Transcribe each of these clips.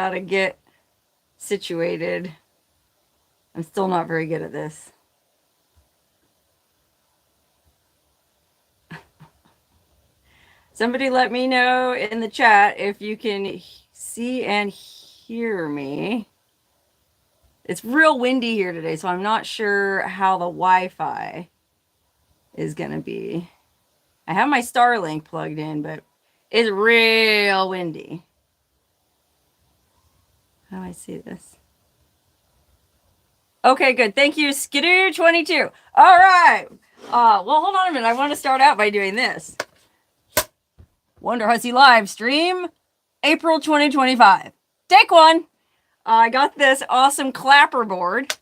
how to get situated. I'm still not very good at this. Somebody let me know in the chat if you can see and hear me. It's real windy here today, so I'm not sure how the Wi-Fi is going to be. I have my Starlink plugged in, but it's real windy. How do I see this? Okay, good. Thank you, Skidoo22. All right. Well, hold on a minute. I want to start out by doing this. Wonder Hussy live stream, April 2025. Take one. I got this awesome clapper board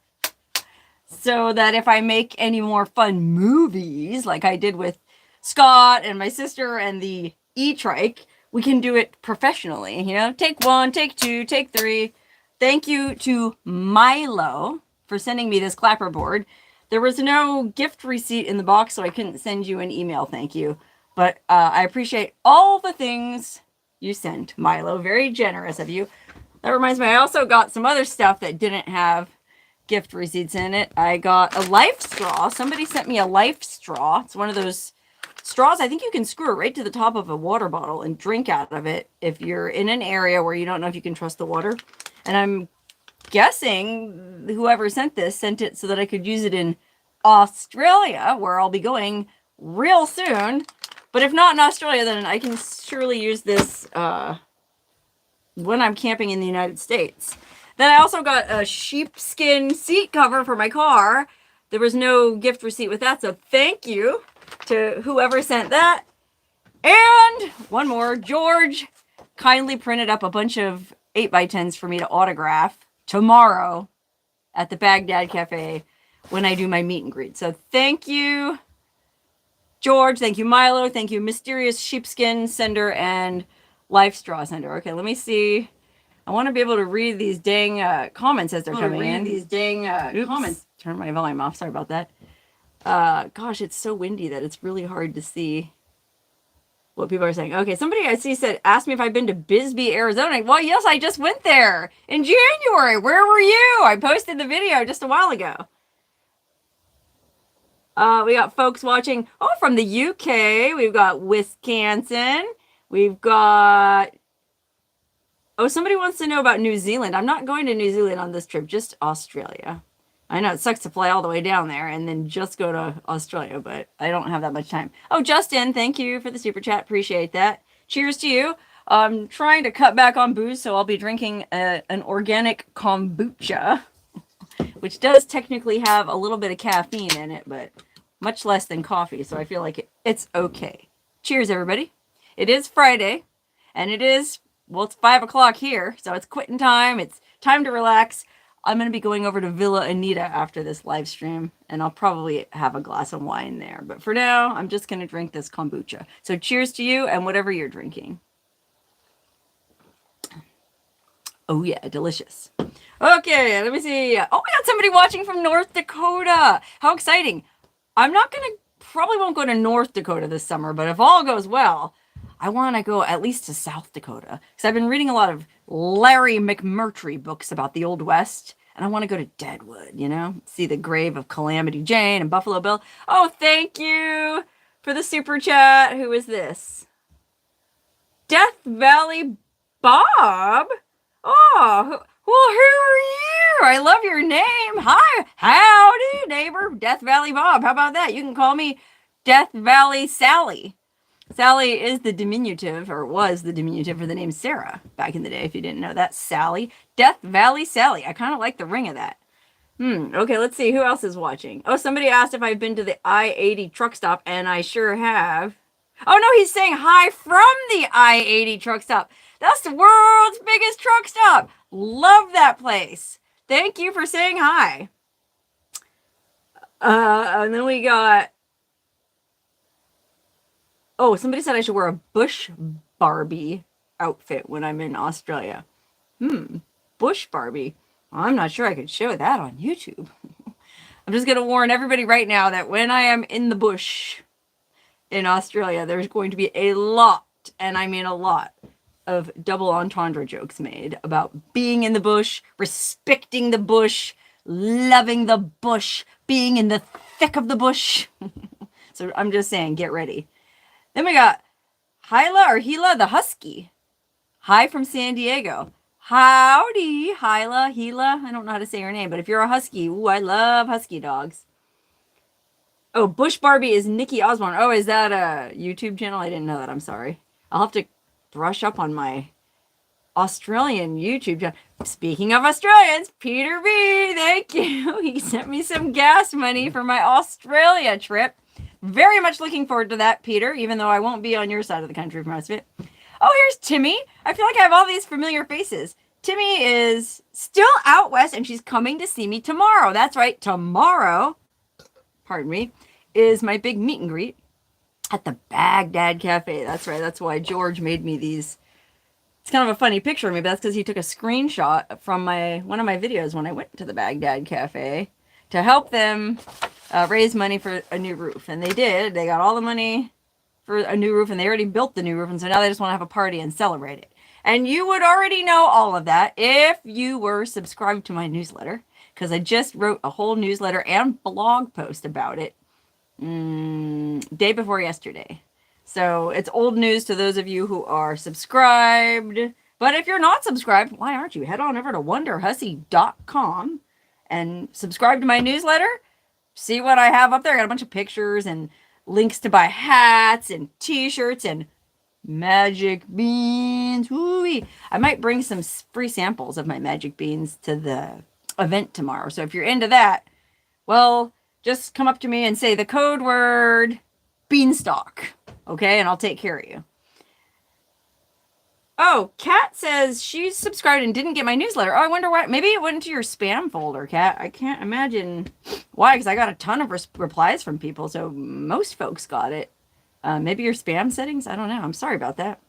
so that if I make any more fun movies like I did with Scott and my sister and the E-Trike, we can do it professionally. You know, take one, take two, take three. Thank you to Milo for sending me this clapper board. There was no gift receipt in the box, so I couldn't send you an email thank you. But I appreciate all the things you sent, Milo. Very generous of you. That reminds me, I also got some other stuff that didn't have gift receipts in it. I got a life straw. Somebody sent me a life straw. It's one of those straws. I think you can screw it right to the top of a water bottle and drink out of it if you're in an area where you don't know if you can trust the water. And I'm guessing whoever sent this sent it so that I could use it in Australia, where I'll be going real soon. But if not in Australia, then I can surely use this when I'm camping in the United States. Then I also got a sheepskin seat cover for my car. There was no gift receipt with that, so thank you to whoever sent that. And one more, George kindly printed up a bunch of 8x10s for me to autograph tomorrow at the Bagdad Cafe when I do my meet and greet. So thank you, George. Thank you, Milo. Thank you, Mysterious Sheepskin Sender and Life Straw Sender. Okay, let me see. I want to be able to read these dang comments as they're coming in. These dang comments. Turn my volume off. Sorry about that. Gosh, it's so windy that it's really hard to see what people are saying. Okay, somebody I see said, asked me if I've been to Bisbee, Arizona. Well, yes, I just went there in January. Where were you? I posted the video just a while ago. We got folks watching, from the UK. We've got Wisconsin. We've got... somebody wants to know about New Zealand. I'm not going to New Zealand on this trip, just Australia. I know it sucks to fly all the way down there and then just go to Australia, but I don't have that much time. Oh, Justin, thank you for the super chat. Appreciate that. Cheers to you. I'm trying to cut back on booze, so I'll be drinking an organic kombucha, which does technically have a little bit of caffeine in it, but much less than coffee, so I feel like it's okay. Cheers, everybody. It is Friday, and it is... well, it's 5 o'clock here, so it's quitting time. It's time to relax. I'm going to be going over to Villa Anita after this live stream, and I'll probably have a glass of wine there. But for now, I'm just going to drink this kombucha. So cheers to you and whatever you're drinking. Oh, yeah, delicious. Okay, let me see. Oh, we got somebody watching from North Dakota. How exciting. I'm not going to, probably won't go to North Dakota this summer, but if all goes well, I want to go at least to South Dakota because I've been reading a lot of Larry McMurtry books about the Old West, and I want to go to Deadwood, you know, see the grave of Calamity Jane and Buffalo Bill. Oh, thank you for the super chat. Who is this? Death Valley Bob? Oh, well, who are you? I love your name. Hi, howdy, neighbor. Death Valley Bob. How about that? You can call me Death Valley Sally. Sally is the diminutive, or was the diminutive for the name Sarah back in the day, if you didn't know that. Sally. Death Valley Sally. I kind of like the ring of that. Okay, let's see. Who else is watching? Oh, somebody asked if I've been to the I-80 truck stop, and I sure have. Oh, no, he's saying hi from the I-80 truck stop. That's the world's biggest truck stop. Love that place. Thank you for saying hi. And then we got... oh, somebody said I should wear a Bush Barbie outfit when I'm in Australia. Bush Barbie. Well, I'm not sure I could show that on YouTube. I'm just going to warn everybody right now that when I am in the bush in Australia, there's going to be a lot, and I mean a lot, of double entendre jokes made about being in the bush, respecting the bush, loving the bush, being in the thick of the bush. So I'm just saying, get ready. Then we got Hyla or Hila the Husky. Hi from San Diego. Howdy, Hyla, Hila. I don't know how to say her name, but if you're a husky, ooh, I love husky dogs. Oh, Bush Barbie is Nikki Osborne. Oh, is that a YouTube channel? I didn't know that. I'm sorry. I'll have to brush up on my Australian YouTube channel. Speaking of Australians, Peter B, thank you. He sent me some gas money for my Australia trip. Very much looking forward to that, Peter, even though I won't be on your side of the country for most of it. Oh, here's Timmy. I feel like I have all these familiar faces. Timmy is still out west, and she's coming to see me tomorrow. That's right, tomorrow, pardon me, is my big meet and greet at the Bagdad Cafe. That's right, that's why George made me these. It's kind of a funny picture of me, but that's because he took a screenshot from one of my videos when I went to the Bagdad Cafe to help them raise money for a new roof. And they did. They got all the money for a new roof, and they already built the new roof, and so now they just want to have a party and celebrate it. And you would already know all of that if you were subscribed to my newsletter, because I just wrote a whole newsletter and blog post about it day before yesterday. So it's old news to those of you who are subscribed. But if you're not subscribed, why aren't you? Head on over to wonderhussy.com and subscribe to my newsletter. See what I have up there. I got a bunch of pictures and links to buy hats and t-shirts and magic beans. Woo-wee. I might bring some free samples of my magic beans to the event tomorrow. So if you're into that, well, just come up to me and say the code word beanstalk. Okay, and I'll take care of you. Oh, Kat says she's subscribed and didn't get my newsletter. Oh, I wonder why. Maybe it went into your spam folder, Kat. I can't imagine why, because I got a ton of replies from people, so most folks got it. Maybe your spam settings? I don't know. I'm sorry about that.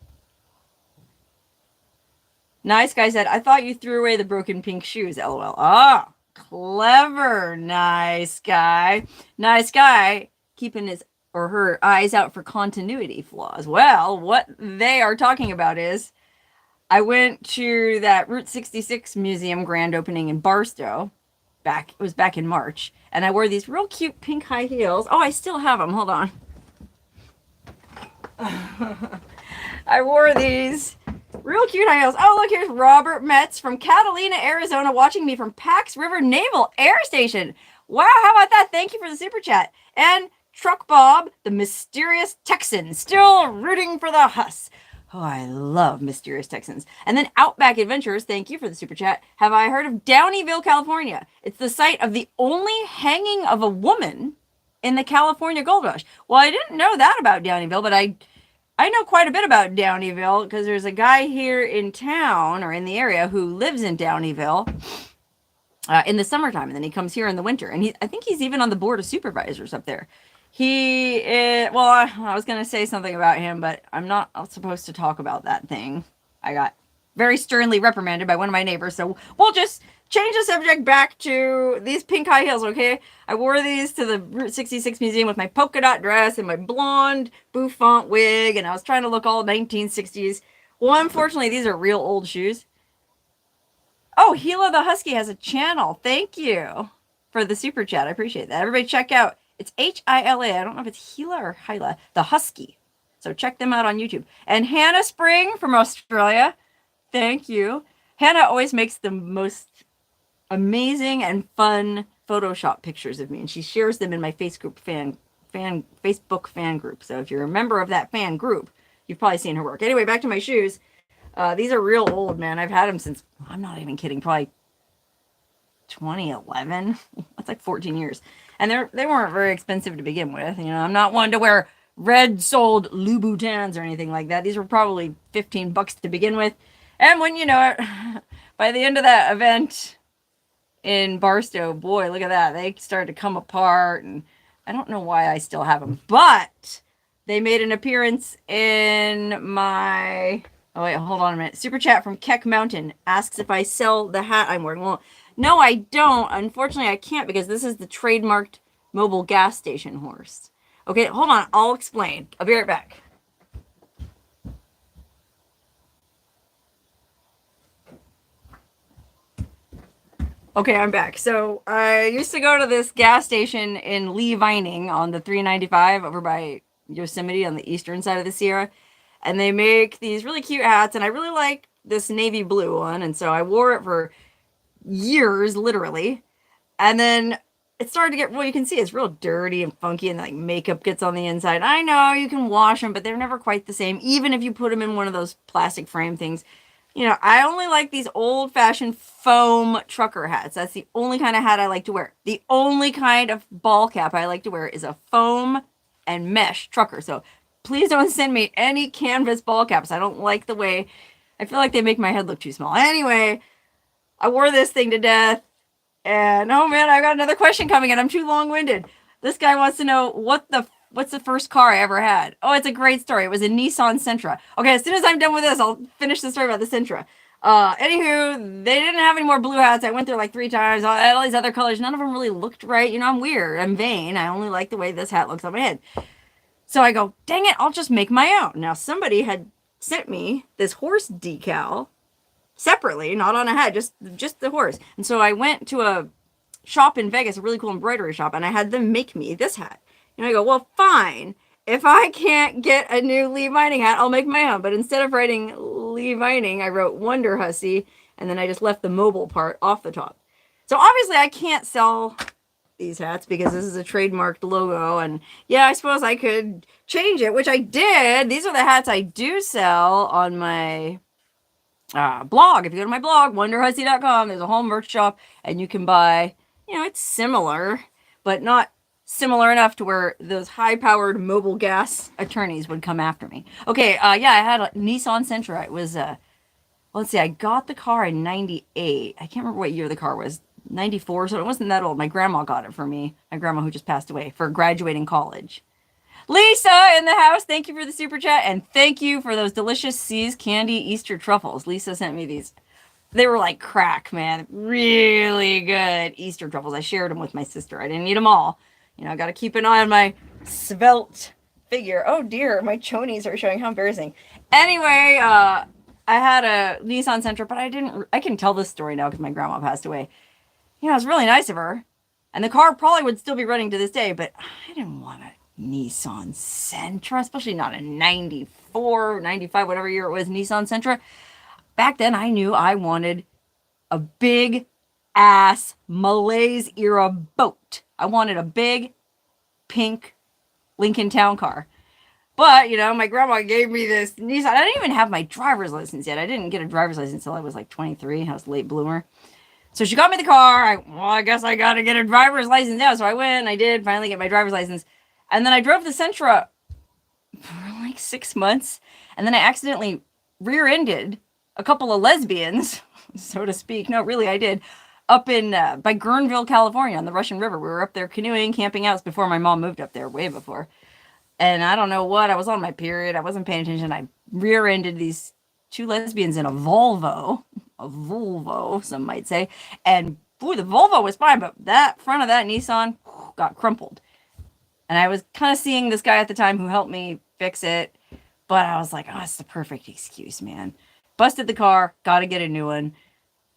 Nice Guy said, I thought you threw away the broken pink shoes, LOL. Ah, clever, Nice Guy. Nice Guy keeping his or her eyes out for continuity flaws. Well, what they are talking about is I went to that Route 66 museum grand opening in Barstow. It was back in March. And I wore these real cute pink high heels. Oh, I still have them. Hold on. I wore these real cute high heels. Oh, look, here's Robert Metz from Catalina, Arizona, watching me from Pax River Naval Air Station. Wow, how about that? Thank you for the super chat. And Truck Bob, the mysterious Texan, still rooting for the Huss. Oh, I love mysterious Texans. And then Outback Adventures, thank you for the super chat. Have I heard of Downeyville, California? It's the site of the only hanging of a woman in the California Gold Rush. Well, I didn't know that about Downeyville, but I know quite a bit about Downeyville because there's a guy here in town or in the area who lives in Downeyville in the summertime, and then he comes here in the winter. And I think he's even on the board of supervisors up there. He is, well, I was going to say something about him, but I'm not supposed to talk about that thing. I got very sternly reprimanded by one of my neighbors, so we'll just change the subject back to these pink high heels, okay? I wore these to the Route 66 museum with my polka dot dress and my blonde bouffant wig, and I was trying to look all 1960s. Well, unfortunately, these are real old shoes. Oh, Hila the Husky has a channel. Thank you for the super chat. I appreciate that. Everybody check out. It's H-I-L-A. I don't know if it's Hila or Hyla. The Husky. So check them out on YouTube. And Hannah Spring from Australia. Thank you. Hannah always makes the most amazing and fun Photoshop pictures of me. And she shares them in my Facebook fan group. So if you're a member of that fan group, you've probably seen her work. Anyway, back to my shoes. These are real old, man. I've had them since, I'm not even kidding, probably 2011. That's like 14 years. And they weren't very expensive to begin with. You know, I'm not one to wear red-soled Louboutins or anything like that. These were probably $15 to begin with. And when you know it, by the end of that event in Barstow, boy, look at that. They started to come apart. And I don't know why I still have them. But they made an appearance in my... Oh, wait, hold on a minute. Super chat from Keck Mountain asks if I sell the hat I'm wearing. Well, no, I don't. Unfortunately, I can't because this is the trademarked mobile gas station horse. Okay, hold on. I'll explain. I'll be right back. Okay, I'm back. So I used to go to this gas station in Lee Vining on the 395 over by Yosemite on the eastern side of the Sierra. And they make these really cute hats, and I really like this navy blue one. And so I wore it for years, literally. And then it started to get, well, you can see it's real dirty and funky, and like makeup gets on the inside. I know you can wash them, but they're never quite the same, even if you put them in one of those plastic frame things. You know, I only like these old fashioned foam trucker hats. That's the only kind of hat I like to wear. The only kind of ball cap I like to wear is a foam and mesh trucker. So please don't send me any canvas ball caps. I don't like the way, I feel like they make my head look too small. Anyway, I wore this thing to death. And oh man, I got another question coming in. I'm too long-winded. This guy wants to know what's the first car I ever had. Oh, it's a great story. It was a Nissan Sentra. Okay, as soon as I'm done with this, I'll finish the story about the Sentra. Anywho, they didn't have any more blue hats. I went there like 3 times. I had all these other colors. None of them really looked right. You know, I'm weird. I'm vain. I only like the way this hat looks on my head. So I go, dang it, I'll just make my own. Now, somebody had sent me this horse decal separately, not on a hat, just the horse. And so I went to a shop in Vegas, a really cool embroidery shop, and I had them make me this hat. And I go, well, fine. If I can't get a new Lee Vining hat, I'll make my own. But instead of writing Lee Vining, I wrote Wonder Hussy, and then I just left the mobile part off the top. So obviously I can't sell these hats because this is a trademarked logo, and yeah, I suppose I could change it, which I did. These are the hats I do sell on my blog. If you go to my blog, wonderhussy.com, there's a whole merch shop, and you can buy, you know, it's similar, but not similar enough to where those high-powered mobile gas attorneys would come after me. Okay, yeah, I had a Nissan Sentra. It was, let's see, I got the car in 98. I can't remember what year the car was. 94, so it wasn't that old. My grandma got it for me. My grandma who just passed away, for graduating college. Lisa in the house, thank you for the super chat, and thank you for those delicious See's Candy Easter truffles. Lisa sent me these. They were like crack, man. Really good Easter truffles. I shared them with my sister. I didn't eat them all. You know, I got to keep an eye on my svelte figure. Oh dear, my chonies are showing. How embarrassing. Anyway, I had a Nissan Sentra, but I can tell this story now because my grandma passed away. You know, it was really nice of her. And the car probably would still be running to this day, but I didn't want a Nissan Sentra, especially not a 94, 95, whatever year it was, Nissan Sentra. Back then, I knew I wanted a big ass Malaise era boat. I wanted a big pink Lincoln Town car. But, you know, my grandma gave me this Nissan. I didn't even have my driver's license yet. I didn't get a driver's license until I was like 23. I was a late bloomer. So she got me the car. I guess I got to get a driver's license now. So I went and I did finally get my driver's license. And then I drove the Sentra for like 6 months. And then I accidentally rear-ended a couple of lesbians, so to speak. No, really, I did. Up in, by Guerneville, California on the Russian River. We were up there canoeing, camping out. It was before my mom moved up there, way before. And I don't know what, I was on my period. I wasn't paying attention. I rear-ended these 2 lesbians in a Volvo, some might say. And boy, the Volvo was fine, but that front of that Nissan got crumpled. And I was kind of seeing this guy at the time who helped me fix it. But I was like, oh, it's the perfect excuse, man. Busted the car, got to get a new one.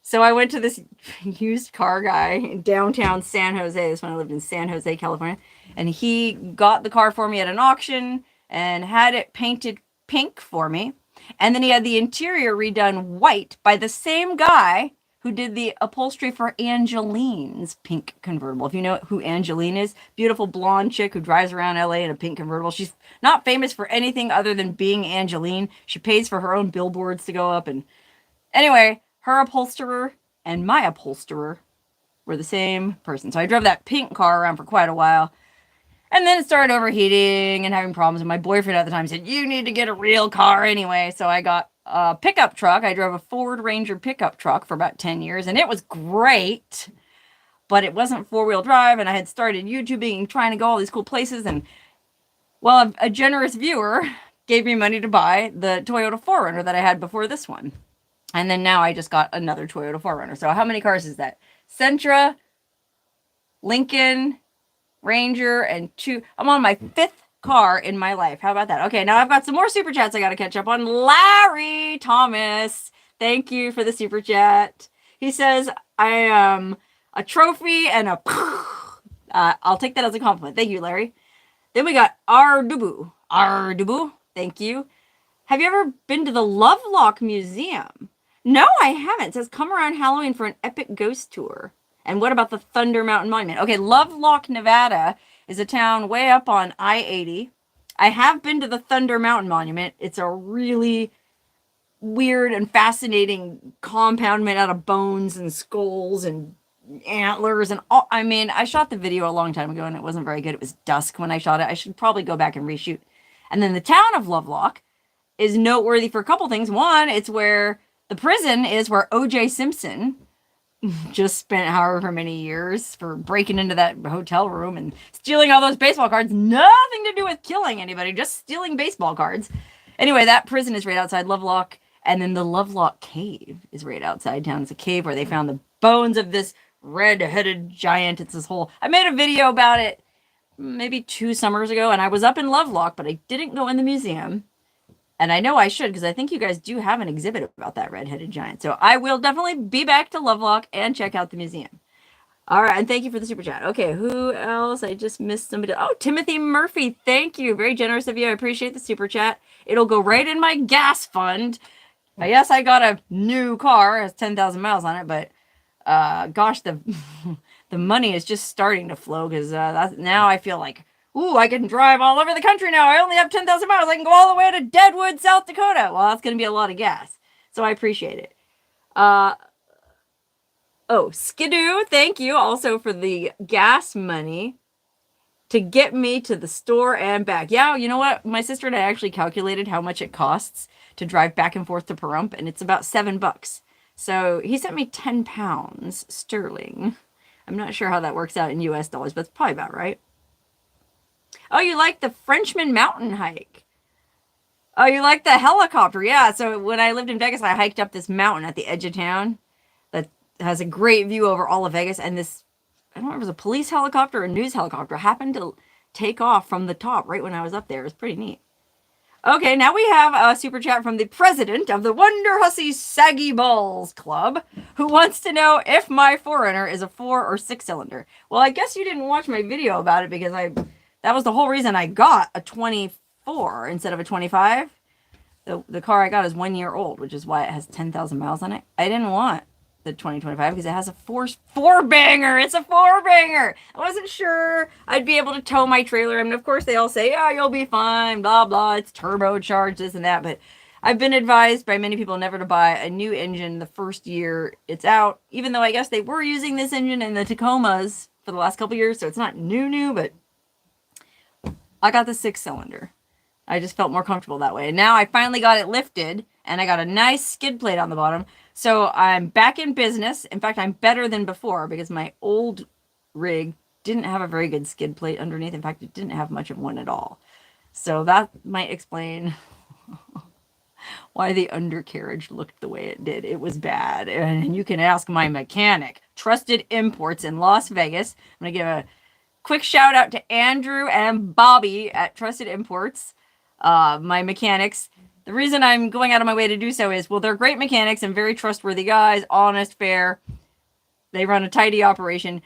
So I went to this used car guy in downtown San Jose. This one I lived in San Jose, California. And he got the car for me at an auction and had it painted pink for me. And then he had the interior redone white by the same guy who did the upholstery for Angeline's pink convertible. If you know who Angeline is, beautiful blonde chick who drives around LA in a pink convertible. She's not famous for anything other than being Angeline. She pays for her own billboards to go up. And anyway, her upholsterer and my upholsterer were the same person. So I drove that pink car around for quite a while. And then it started overheating and having problems. And my boyfriend at the time said, you need to get a real car anyway. So I got a pickup truck. I drove a Ford Ranger pickup truck for about 10 years. And it was great. But it wasn't 4-wheel drive. And I had started YouTubing and trying to go all these cool places. And, well, a generous viewer gave me money to buy the Toyota 4Runner that I had before this one. And then now I just got another Toyota 4Runner. So how many cars is that? Sentra, Lincoln, Ranger, and 2. I'm on my 5th car in my life. How about that? Okay, now I've got some more super chats I got to catch up on. Larry Thomas, thank you for the super chat. He says, I a trophy, and a I'll take that as a compliment. Thank you, Larry. Then we got Ardubu. Ardubu. Thank you. Have you ever been to the Lovelock Museum? No, I haven't. It says come around Halloween for an epic ghost tour. And what about the Thunder Mountain Monument? Okay, Lovelock, Nevada is a town way up on I-80. I have been to the Thunder Mountain Monument. It's a really weird and fascinating compound made out of bones and skulls and antlers and all. I mean, I shot the video a long time ago and it wasn't very good. It was dusk when I shot it. I should probably go back and reshoot. And then the town of Lovelock is noteworthy for a couple things. One, it's where the prison is, where O.J. Simpson just spent however many years for breaking into that hotel room and stealing all those baseball cards. Nothing to do with killing anybody, just stealing baseball cards. Anyway, that prison is right outside Lovelock. And then the Lovelock Cave is right outside town. It's a cave where they found the bones of this red-headed giant. It's this whole... I made a video about it maybe 2 summers ago, and I was up in Lovelock, but I didn't go in the museum. And I know I should, because I think you guys do have an exhibit about that red-headed giant. So I will definitely be back to Lovelock and check out the museum. All right, and thank you for the super chat. Okay, who else? I just missed somebody. Oh, Timothy Murphy, thank you. Very generous of you. I appreciate the super chat. It'll go right in my gas fund. Yes, I got a new car. It has 10,000 miles on it, but gosh, the money is just starting to flow because now I feel like, ooh, I can drive all over the country now. I only have 10,000 miles. I can go all the way to Deadwood, South Dakota. Well, that's going to be a lot of gas, so I appreciate it. Oh, Skidoo, thank you also for the gas money to get me to the store and back. Yeah, you know what? My sister and I actually calculated how much it costs to drive back and forth to Pahrump, and it's about $7. So he sent me 10 pounds sterling. I'm not sure how that works out in US dollars, but it's probably about right. Oh, you like the Frenchman mountain hike? Oh, you like the helicopter? Yeah, so when I lived in Vegas, I hiked up this mountain at the edge of town that has a great view over all of Vegas, and this, I don't know if it was a police helicopter or a news helicopter, happened to take off from the top right when I was up there. It was pretty neat. Okay, now we have a super chat from the president of the Wonder Hussy Saggy Balls Club, who wants to know if my 4Runner is a 4 or 6 cylinder. Well, I guess you didn't watch my video about it because that was the whole reason I got a 24 instead of a 25. The car I got is 1 year old, which is why it has 10,000 miles on it. I didn't want the 2025 because it has a four banger. It's a 4-banger. I wasn't sure I'd be able to tow my trailer. I mean, of course they all say, yeah, you'll be fine, blah, blah. It's turbocharged, this and that. But I've been advised by many people never to buy a new engine the first year it's out, even though I guess they were using this engine in the Tacomas for the last couple years. So it's not new, but I got the 6-cylinder. I just felt more comfortable that way. And now I finally got it lifted and I got a nice skid plate on the bottom. So I'm back in business. In fact, I'm better than before because my old rig didn't have a very good skid plate underneath. In fact, it didn't have much of one at all. So that might explain why the undercarriage looked the way it did. It was bad. And you can ask my mechanic. Trusted Imports in Las Vegas. I'm going to give a quick shout out to Andrew and Bobby at Trusted Imports, my mechanics. The reason I'm going out of my way to do so is, well, they're great mechanics and very trustworthy guys, honest, fair. They run a tidy operation.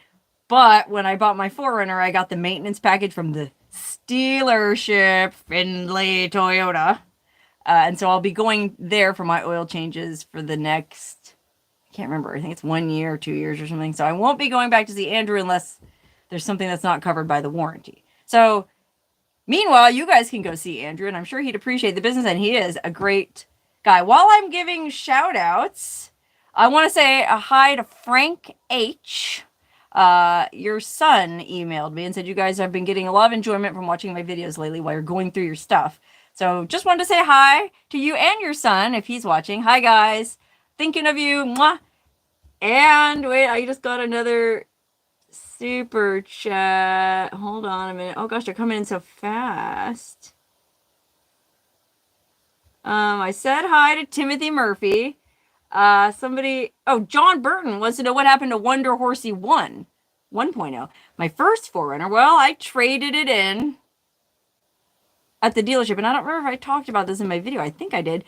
But when I bought my 4Runner, I got the maintenance package from the dealership, Findlay Toyota. And so I'll be going there for my oil changes for the next, I can't remember, I think it's 1 year, 2 years or something. So I won't be going back to see Andrew unless there's something that's not covered by the warranty. So meanwhile, you guys can go see Andrew, and I'm sure he'd appreciate the business, and he is a great guy. While I'm giving shout-outs, I want to say a hi to Frank H. Your son emailed me and said you guys have been getting a lot of enjoyment from watching my videos lately while you're going through your stuff. So just wanted to say hi to you and your son, if he's watching. Hi, guys. Thinking of you. Mwah. And wait, I just got another super chat. Hold on a minute. Oh gosh, they're coming in so fast. I said hi to Timothy Murphy. John Burton wants to know what happened to Wonder Horsey 1.0. My first 4Runner. Well, I traded it in at the dealership, and I don't remember if I talked about this in my video. I think I did.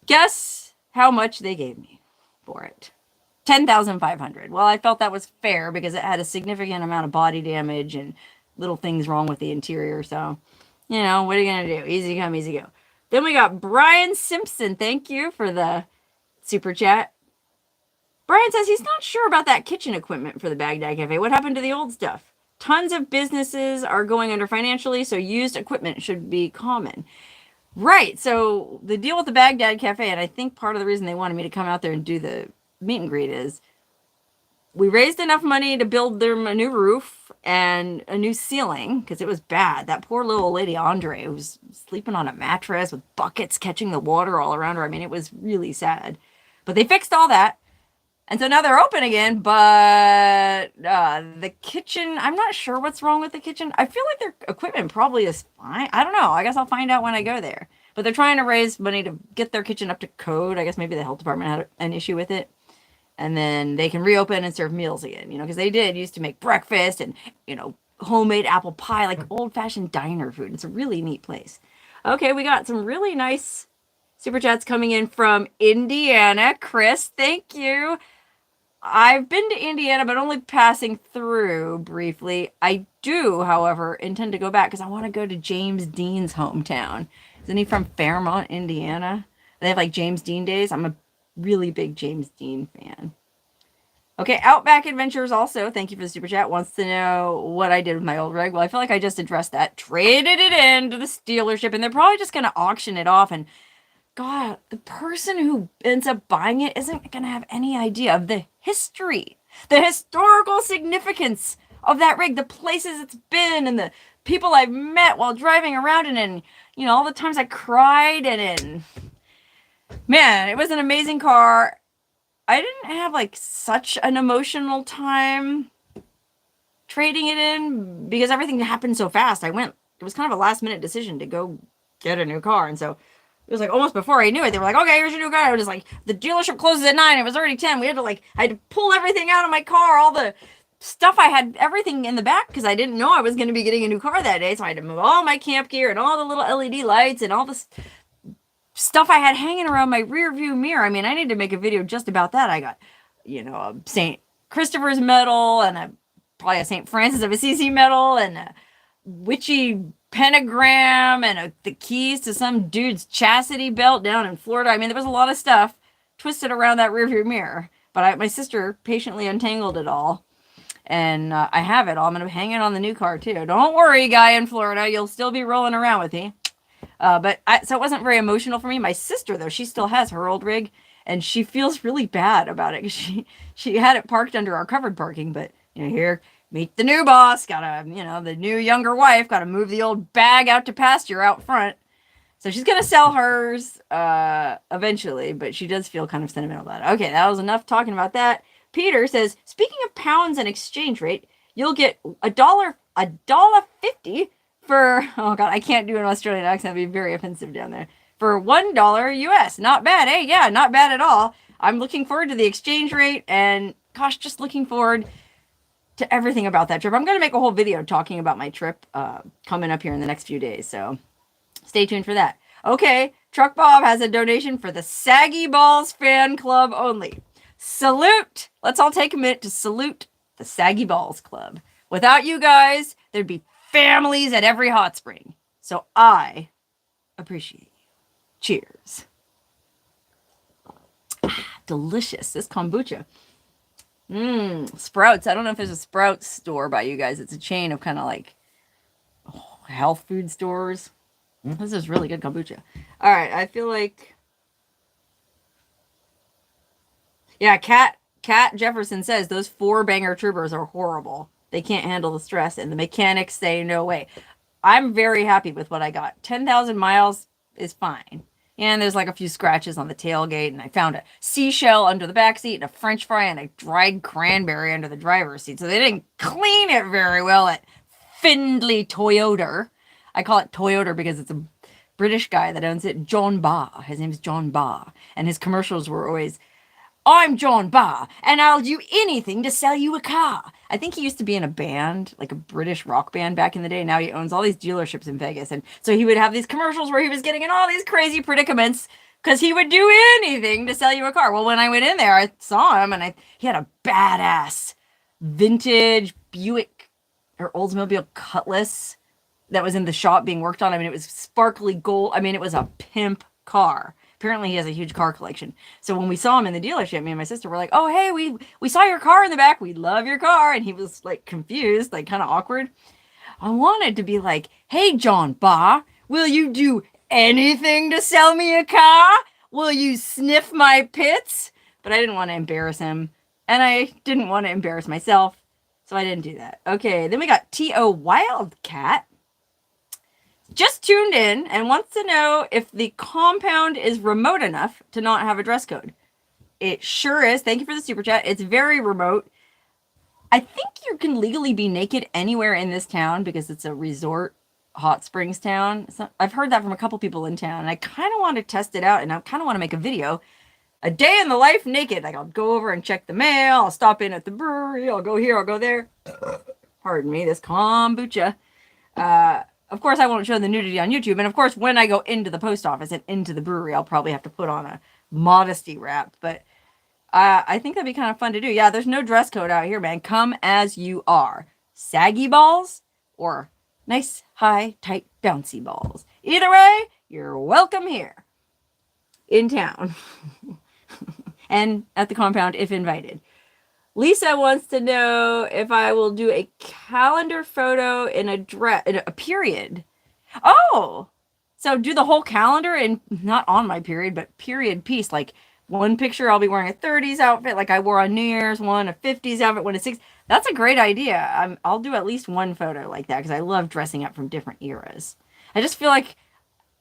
Guess how much they gave me for it? $10,500. Well, I felt that was fair because it had a significant amount of body damage and little things wrong with the interior. So, you know, what are you going to do? Easy come, easy go. Then we got Brian Simpson. Thank you for the super chat. Brian says he's not sure about that kitchen equipment for the Baghdad Cafe. What happened to the old stuff? Tons of businesses are going under financially, so used equipment should be common. Right. So the deal with the Baghdad Cafe, and I think part of the reason they wanted me to come out there and do the meet and greet is we raised enough money to build them a new roof and a new ceiling because it was bad. That poor little lady Andre was sleeping on a mattress with buckets catching the water all around her. I mean, it was really sad. But they fixed all that. And so now they're open again, but the kitchen, I'm not sure what's wrong with the kitchen. I feel like their equipment probably is fine. I don't know. I guess I'll find out when I go there. But they're trying to raise money to get their kitchen up to code. I guess maybe the health department had an issue with it. And then they can reopen and serve meals again, you know, because they used to make breakfast and, you know, homemade apple pie, like old-fashioned diner food. It's a really neat place. Okay, we got some really nice super chats coming in from Indiana. Chris, thank you. I've been to Indiana, but only passing through briefly. I do, however, intend to go back because I want to go to James Dean's hometown. Isn't he from Fairmont, Indiana? They have like James Dean days. I'm a really big James Dean fan. Okay, Outback Adventures also, thank you for the super chat, wants to know what I did with my old rig. Well, I feel like I just addressed that. Traded it in to the dealership, and they're probably just going to auction it off. And God, the person who ends up buying it isn't going to have any idea of the history, the historical significance of that rig, the places it's been, and the people I've met while driving around in, and, you know, all the times I cried in. Man, it was an amazing car. I didn't have like such an emotional time trading it in because everything happened so fast. It was kind of a last minute decision to go get a new car. And so it was like almost before I knew it, they were like, okay, here's your new car. I was just like, the dealership closes at 9. It was already 10. I had to pull everything out of my car, all the stuff. I had everything in the back because I didn't know I was going to be getting a new car that day. So I had to move all my camp gear and all the little LED lights and all this stuff I had hanging around my rear view mirror. I mean, I need to make a video just about that. I got, you know, a St. Christopher's medal and probably a St. Francis of Assisi medal and a witchy pentagram and the keys to some dude's chastity belt down in Florida. I mean, there was a lot of stuff twisted around that rear view mirror, but my sister patiently untangled it all. And I have it all. I'm going to hang it on the new car too. Don't worry, guy in Florida. You'll still be rolling around with me. So it wasn't very emotional for me. My sister, though, she still has her old rig, and she feels really bad about it because she had it parked under our covered parking. But, you know, here, meet the new boss. Gotta, you know, the new younger wife. Gotta move the old bag out to pasture out front. So she's gonna sell hers eventually, but she does feel kind of sentimental about it. Okay, that was enough talking about that. Peter says, speaking of pounds and exchange rate, you'll get $1.50 for, oh God, I can't do an Australian accent. It'd be very offensive down there. For $1 US. Not bad, eh? Yeah, not bad at all. I'm looking forward to the exchange rate and, gosh, just looking forward to everything about that trip. I'm going to make a whole video talking about my trip coming up here in the next few days. So stay tuned for that. Okay, Truck Bob has a donation for the Saggy Balls fan club only. Salute! Let's all take a minute to salute the Saggy Balls Club. Without you guys, there'd be families at every hot spring. So I appreciate you. Cheers. Delicious. This kombucha. Sprouts. I don't know if there's a Sprouts store by you guys. It's a chain of kind of like health food stores. This is really good kombucha. All right. I feel like... Yeah, Kat Jefferson says those 4-banger troopers are horrible. They can't handle the stress, and the mechanics say no way. I'm very happy with what I got. 10,000 miles is fine. And there's like a few scratches on the tailgate, and I found a seashell under the back seat and a French fry and a dried cranberry under the driver's seat. So they didn't clean it very well at Findlay Toyota. I call it Toyota because it's a British guy that owns it, John Barr. His name's John Barr. And his commercials were always, I'm John Barr, and I'll do anything to sell you a car. I think he used to be in a band, like a British rock band back in the day. Now he owns all these dealerships in Vegas. And so he would have these commercials where he was getting in all these crazy predicaments Because he would do anything to sell you a car. Well, when I went in there, I saw him, and he had a badass vintage Buick or Oldsmobile Cutlass that was in the shop being worked on. I mean, it was sparkly gold. I mean, it was a pimp car. Apparently, he has a huge car collection. So when we saw him in the dealership, me and my sister were like, "Oh, hey, we saw your car in the back. We love your car." And he was like confused, like kind of awkward. I wanted to be like, "Hey, John Ba, will you do anything to sell me a car? Will you sniff my pits?" But I didn't want to embarrass him, and I didn't want to embarrass myself, so I didn't do that. Okay, then we got T.O. Wildcat. Just tuned in and wants to know if the compound is remote enough to not have a dress code. It sure is. Thank you for the super chat. It's very remote. I think you can legally be naked anywhere in this town because it's a resort hot springs town. I've heard that from a couple people in town, and I kind of want to test it out, and I kind of want to make a video. A day in the life naked. Like, I'll go over and check the mail. I'll stop in at the brewery. I'll go here. I'll go there. Pardon me, this kombucha. Of course, I won't show the nudity on YouTube. And of course, when I go into the post office and into the brewery, I'll probably have to put on a modesty wrap. But I think that'd be kind of fun to do. Yeah, there's no dress code out here, man. Come as you are. Saggy balls or nice, high, tight, bouncy balls. Either way, you're welcome here in town and at the compound if invited. Lisa wants to know if I will do a calendar photo in a period. Oh, so do the whole calendar and not on my period, but period piece. Like one picture, I'll be wearing a 30s outfit like I wore on New Year's, one a 50s outfit, one a 60s. That's a great idea. I'll do at least one photo like that because I love dressing up from different eras. I just feel like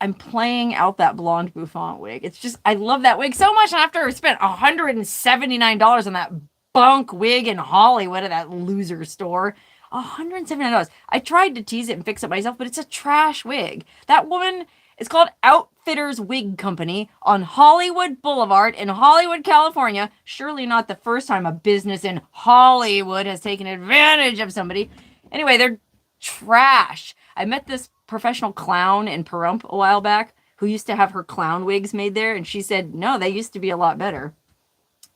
I'm playing out that blonde bouffant wig. It's just, I love that wig so much. After I spent $179 on that bunk wig in Hollywood at that loser store. $179. I tried to tease it and fix it myself, but it's a trash wig. That woman is called Outfitters Wig Company on Hollywood Boulevard in Hollywood, California. Surely not the first time a business in Hollywood has taken advantage of somebody. Anyway, they're trash. I met this professional clown in Pahrump a while back who used to have her clown wigs made there, and she said, no, they used to be a lot better.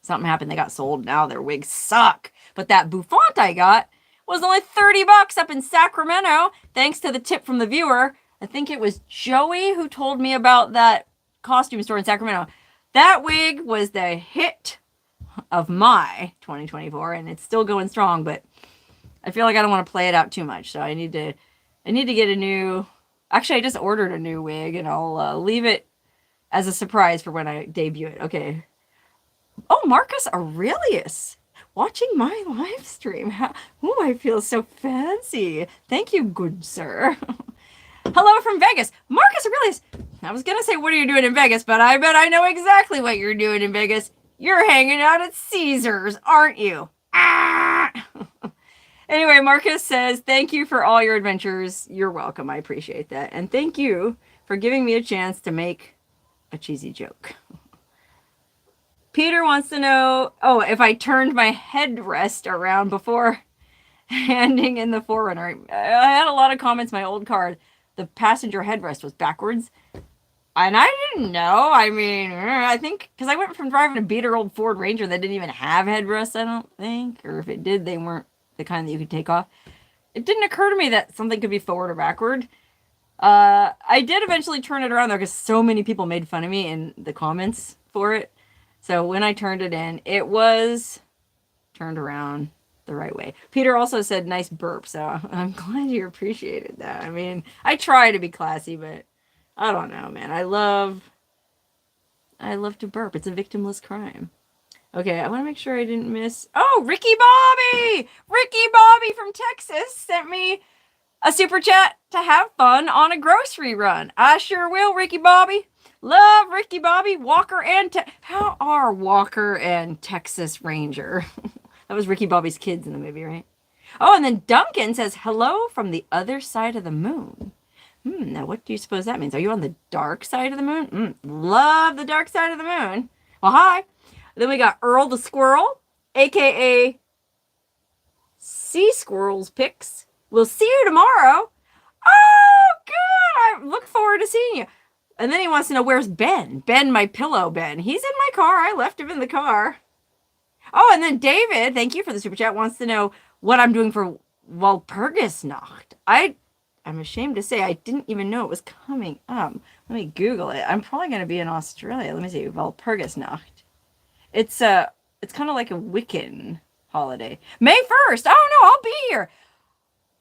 Something happened. They got sold. Now their wigs suck. But that bouffant I got was only $30 up in Sacramento, thanks to the tip from the viewer. I think it was Joey who told me about that costume store in Sacramento. That wig was the hit of my 2024, and it's still going strong, but I feel like I don't want to play it out too much. So I need to get a new... Actually, I just ordered a new wig, and I'll leave it as a surprise for when I debut it. Okay. Oh, Marcus Aurelius, watching my live stream. Oh, I feel so fancy. Thank you, good sir. Hello from Vegas. Marcus Aurelius. I was going to say, what are you doing in Vegas? But I bet I know exactly what you're doing in Vegas. You're hanging out at Caesars, aren't you? Ah! Anyway, Marcus says, thank you for all your adventures. You're welcome. I appreciate that. And thank you for giving me a chance to make a cheesy joke. Peter wants to know, if I turned my headrest around before handing in the Forerunner. I had a lot of comments. My old car, the passenger headrest was backwards. And I didn't know. I mean, I think, because I went from driving a beater old Ford Ranger that didn't even have headrests, I don't think. Or if it did, they weren't the kind that you could take off. It didn't occur to me that something could be forward or backward. I did eventually turn it around, though, because so many people made fun of me in the comments for it. So when I turned it in, it was turned around the right way. Peter also said nice burp, so I'm glad you appreciated that. I mean, I try to be classy, but I don't know, man. I love to burp. It's a victimless crime. Okay, I want to make sure I didn't miss... Oh, Ricky Bobby! Ricky Bobby from Texas sent me a super chat to have fun on a grocery run. I sure will, Ricky Bobby. Love Ricky Bobby, Walker, and... How are Walker and Texas Ranger? That was Ricky Bobby's kids in the movie, right? Oh, and then Duncan says, hello from the other side of the moon. Now what do you suppose that means? Are you on the dark side of the moon? Love the dark side of the moon. Well, hi. Then we got Earl the Squirrel, a.k.a. Sea Squirrel's Picks. We'll see you tomorrow. Oh, good. I look forward to seeing you. And then he wants to know, where's Ben? Ben, my pillow Ben. He's in my car. I left him in the car. Oh, and then David, thank you for the super chat, wants to know what I'm doing for Walpurgisnacht. I'm ashamed to say I didn't even know it was coming up. Let me Google it. I'm probably going to be in Australia. Let me see. Walpurgisnacht. It's kind of like a Wiccan holiday. May 1st. Oh no, I'll be here.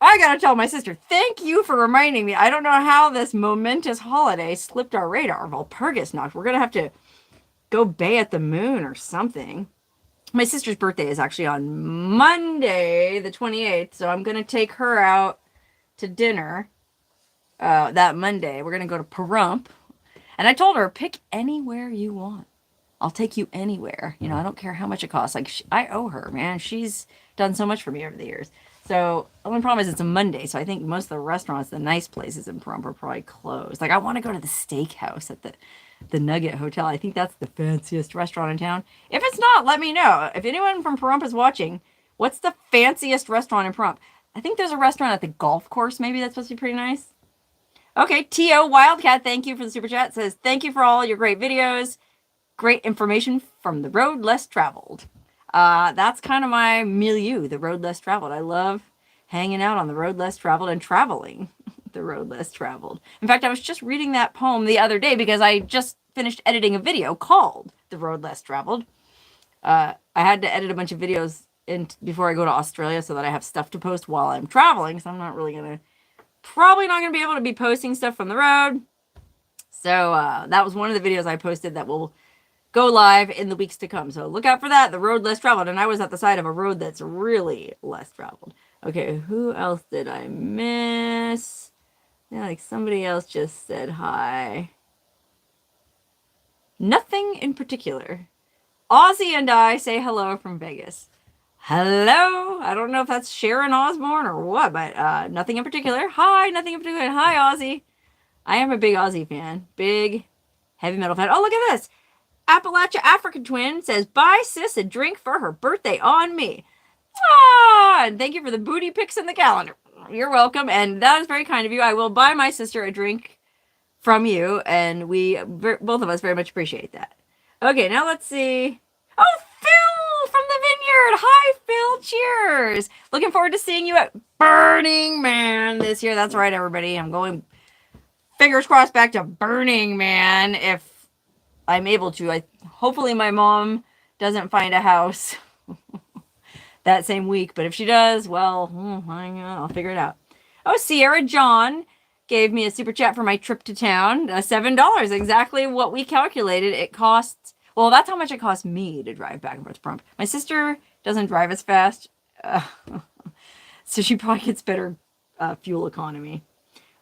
I gotta tell my sister, thank you for reminding me. I don't know how this momentous holiday slipped our radar. Walpurgisnacht. We're gonna have to go bay at the moon or something. My sister's birthday is actually on Monday, the 28th, so I'm gonna take her out to dinner that Monday. We're gonna go to Pahrump, and I told her, pick anywhere you want. I'll take you anywhere. You know, I don't care how much it costs. Like, I owe her, man. She's done so much for me over the years. So, the only problem is it's a Monday, so I think most of the restaurants, the nice places in Pahrump are probably closed. Like, I want to go to the steakhouse at the Nugget Hotel. I think that's the fanciest restaurant in town. If it's not, let me know. If anyone from Pahrump is watching, what's the fanciest restaurant in Pahrump? I think there's a restaurant at the golf course, maybe that's supposed to be pretty nice. Okay, T.O. Wildcat, thank you for the super chat. Says, thank you for all your great videos. Great information from the road less traveled. That's kind of my milieu, the road less traveled. I love hanging out on the road less traveled and traveling the road less traveled. In fact, I was just reading that poem the other day because I just finished editing a video called The Road Less Traveled. I had to edit a bunch of videos before I go to Australia so that I have stuff to post while I'm traveling. So I'm not really probably not going to be able to be posting stuff from the road. So that was one of the videos I posted that will go live in the weeks to come. So look out for that. The road less traveled. And I was at the side of a road that's really less traveled. Okay, who else did I miss? Yeah, like somebody else just said hi. Nothing in particular. Ozzy and I say hello from Vegas. Hello. I don't know if that's Sharon Osbourne or what, but nothing in particular. Hi, nothing in particular. Hi, Ozzy. I am a big Ozzy fan. Big heavy metal fan. Oh, look at this. Appalachia African Twin says, buy sis a drink for her birthday on me. Ah, and thank you for the booty pics in the calendar. You're welcome, and that is very kind of you. I will buy my sister a drink from you, and we, both of us, very much appreciate that. Okay, now let's see. Oh, Phil from the Vineyard. Hi, Phil. Cheers. Looking forward to seeing you at Burning Man this year. That's right, everybody. I'm going, fingers crossed, back to Burning Man if I'm able to. Hopefully my mom doesn't find a house that same week, but if she does, well, I'll figure it out. Oh, Sierra John gave me a super chat for my trip to town. $7, exactly what we calculated. It costs, well, that's how much it cost me to drive back and forth to Pahrump. My sister doesn't drive as fast, so she probably gets better fuel economy.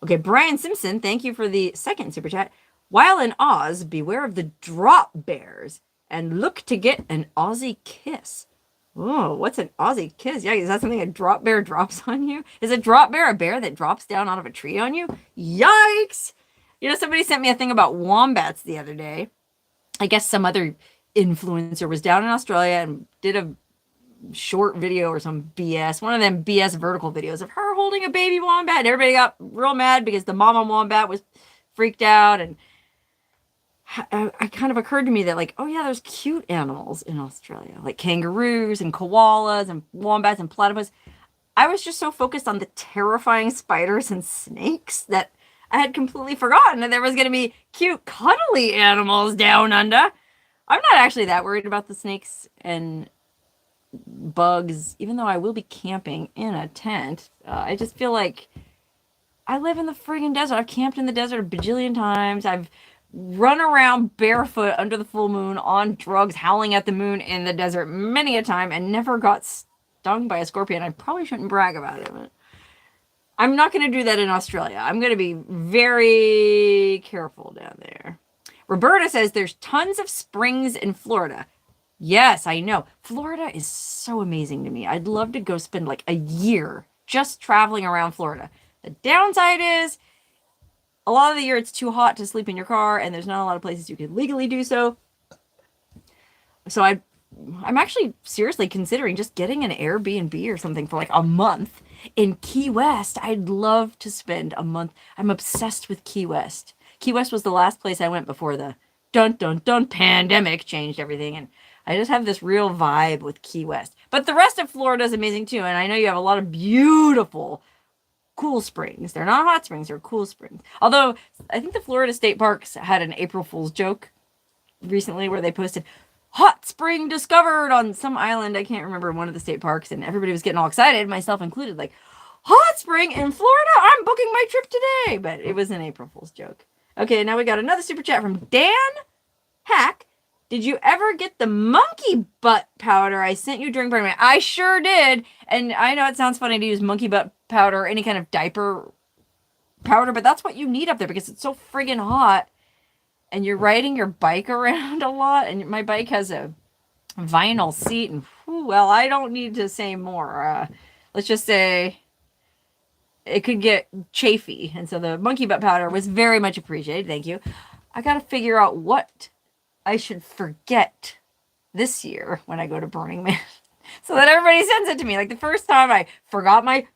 Okay, Brian Simpson, thank you for the second super chat. While in Oz, beware of the drop bears and look to get an Aussie kiss. Oh, what's an Aussie kiss? Yeah, is that something a drop bear drops on you? Is a drop bear a bear that drops down out of a tree on you? Yikes! You know, somebody sent me a thing about wombats the other day. I guess some other influencer was down in Australia and did a short video or some BS. One of them BS vertical videos of her holding a baby wombat. And everybody got real mad because the mama wombat was freaked out, and it kind of occurred to me that, like, oh yeah, there's cute animals in Australia, like kangaroos and koalas and wombats and platypus. I was just so focused on the terrifying spiders and snakes that I had completely forgotten that there was going to be cute, cuddly animals down under. I'm not actually that worried about the snakes and bugs, even though I will be camping in a tent. I just feel like I live in the friggin' desert. I've camped in the desert a bajillion times. I've run around barefoot under the full moon on drugs, howling at the moon in the desert many a time, and never got stung by a scorpion. I probably shouldn't brag about it, but I'm not going to do that in Australia. I'm going to be very careful down there. Roberta says there's tons of springs in Florida. Yes, I know. Florida is so amazing to me. I'd love to go spend like a year just traveling around Florida. The downside is a lot of the year it's too hot to sleep in your car, and there's not a lot of places you can legally do so. So I'm actually seriously considering just getting an Airbnb or something for like a month in Key West. I'd love to spend a month. I'm obsessed with Key West. Key West was the last place I went before the dun dun dun pandemic changed everything, and I just have this real vibe with Key West. But the rest of Florida is amazing too, and I know you have a lot of beautiful, cool springs. They're not hot springs, they're cool springs. Although, I think the Florida State Parks had an April Fool's joke recently where they posted, hot spring discovered on some island. I can't remember, one of the state parks, and everybody was getting all excited, myself included, like, hot spring in Florida? I'm booking my trip today. But it was an April Fool's joke. Okay, now we got another super chat from Dan Hack. Did you ever get the monkey butt powder I sent you during Burning Man? I sure did. And I know it sounds funny to use monkey butt powder or any kind of diaper powder, but that's what you need up there because it's so friggin' hot. And you're riding your bike around a lot. And my bike has a vinyl seat. And, well, I don't need to say more. Let's just say it could get chafy. And so the monkey butt powder was very much appreciated. Thank you. I got to figure out what I should forget this year when I go to Burning Man so that everybody sends it to me. Like the first time I forgot my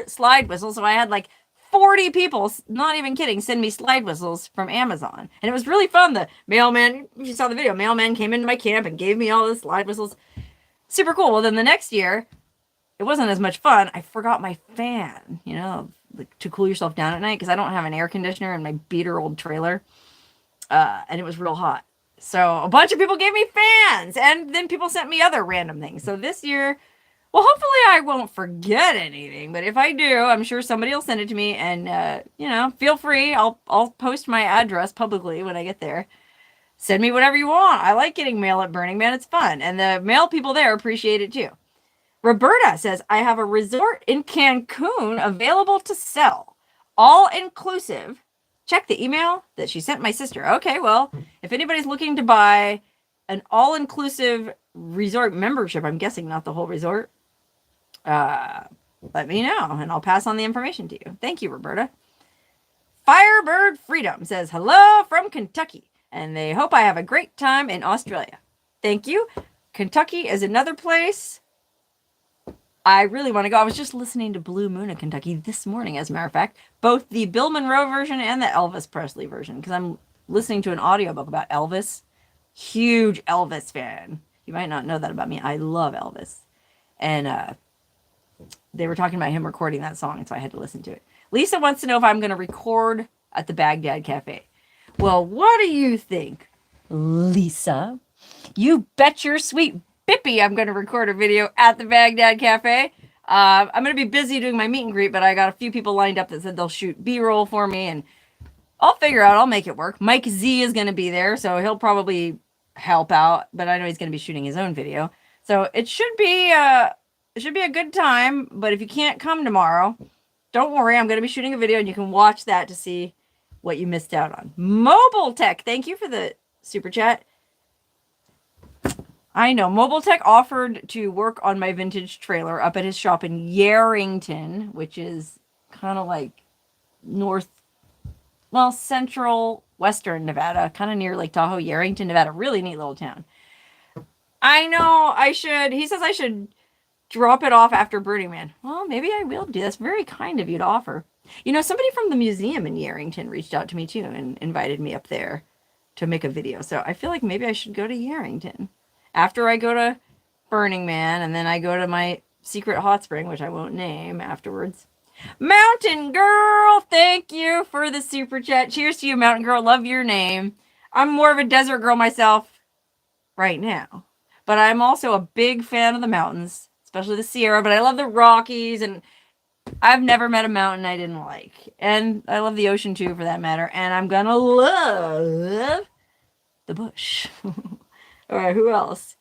slide whistle. So I had like 40 people, not even kidding, send me slide whistles from Amazon. And it was really fun. The mailman, if you saw the video, mailman came into my camp and gave me all the slide whistles. Super cool. Well, then the next year, it wasn't as much fun. I forgot my fan, you know, like to cool yourself down at night because I don't have an air conditioner in my beater old trailer. And it was real hot. So a bunch of people gave me fans, and then people sent me other random things. So this year, well, hopefully I won't forget anything, but if I do, I'm sure somebody will send it to me, and, you know, feel free. I'll post my address publicly when I get there. Send me whatever you want. I like getting mail at Burning Man. It's fun. And the mail people there appreciate it too. Roberta says, I have a resort in Cancun available to sell. All inclusive. Check the email that she sent my sister. Okay, well, if anybody's looking to buy an all-inclusive resort membership, I'm guessing not the whole resort, let me know, and I'll pass on the information to you. Thank you, Roberta. Firebird Freedom says, hello from Kentucky, and they hope I have a great time in Australia. Thank you. Kentucky is another place I really want to go. I was just listening to Blue Moon of Kentucky this morning, as a matter of fact, both the Bill Monroe version and the Elvis Presley version, because I'm listening to an audiobook about Elvis. Huge Elvis fan. You might not know that about me. I love Elvis. And they were talking about him recording that song, and so I had to listen to it. Lisa wants to know if I'm going to record at the Bagdad Cafe. Well, what do you think, Lisa? You bet your sweet Bippy I'm going to record a video at the Bagdad Cafe. I'm going to be busy doing my meet and greet, but I got a few people lined up that said they'll shoot B-roll for me, and I'll figure out. I'll make it work. Mike Z is going to be there, so he'll probably help out, but I know he's going to be shooting his own video. So it should be a good time, but if you can't come tomorrow, don't worry. I'm going to be shooting a video, and you can watch that to see what you missed out on. Mobile Tech, thank you for the super chat. I know. Mobile Tech offered to work on my vintage trailer up at his shop in Yarrington, which is kind of like central western Nevada, kind of near Lake Tahoe, Yarrington, Nevada. Really neat little town. I know he says I should drop it off after Burning Man. Well, maybe I will do. That's very kind of you to offer. You know, somebody from the museum in Yarrington reached out to me too and invited me up there to make a video. So I feel like maybe I should go to Yarrington after I go to Burning Man, and then I go to my secret hot spring, which I won't name afterwards. Mountain Girl, thank you for the super chat. Cheers to you, Mountain Girl. Love your name. I'm more of a desert girl myself right now, but I'm also a big fan of the mountains, especially the Sierra, but I love the Rockies, and I've never met a mountain I didn't like. And I love the ocean too, for that matter, and I'm gonna love the bush. All right, who else?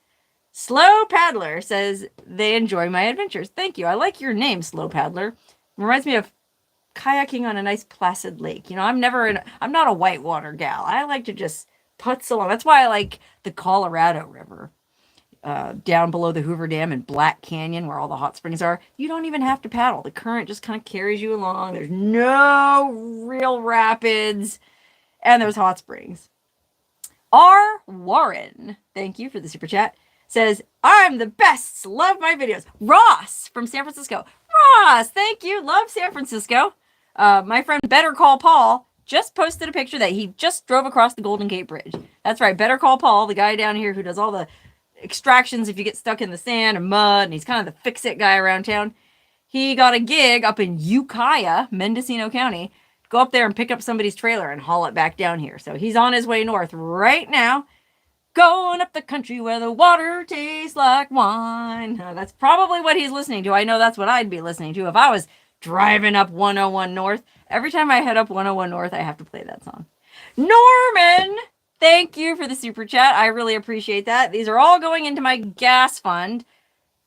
Slow Paddler says they enjoy my adventures. Thank you. I like your name, Slow Paddler. It reminds me of kayaking on a nice placid lake. You know, I'm not a whitewater gal. I like to just putz along. That's why I like the Colorado River. Down below the Hoover Dam in Black Canyon, where all the hot springs are. You don't even have to paddle. The current just kind of carries you along. There's no real rapids. And there's hot springs. R. Warren, thank you for the super chat, says, I'm the best. Love my videos. Ross from San Francisco. Ross, thank you. Love San Francisco. My friend Better Call Paul just posted a picture that he just drove across the Golden Gate Bridge. That's right. Better call Paul, the guy down here who does all the extractions if you get stuck in the sand and mud, and he's kind of the fix-it guy around town. He got a gig up in Ukiah, Mendocino County. Go up there and pick up somebody's trailer and haul it back down here. So he's on his way north right now, going up the country where the water tastes like wine. That's probably what he's listening to. I know that's what I'd be listening to if I was driving up 101 North. Every time I head up 101 North, I have to play that song. Norman, thank you for the super chat. I really appreciate that. These are all going into my gas fund.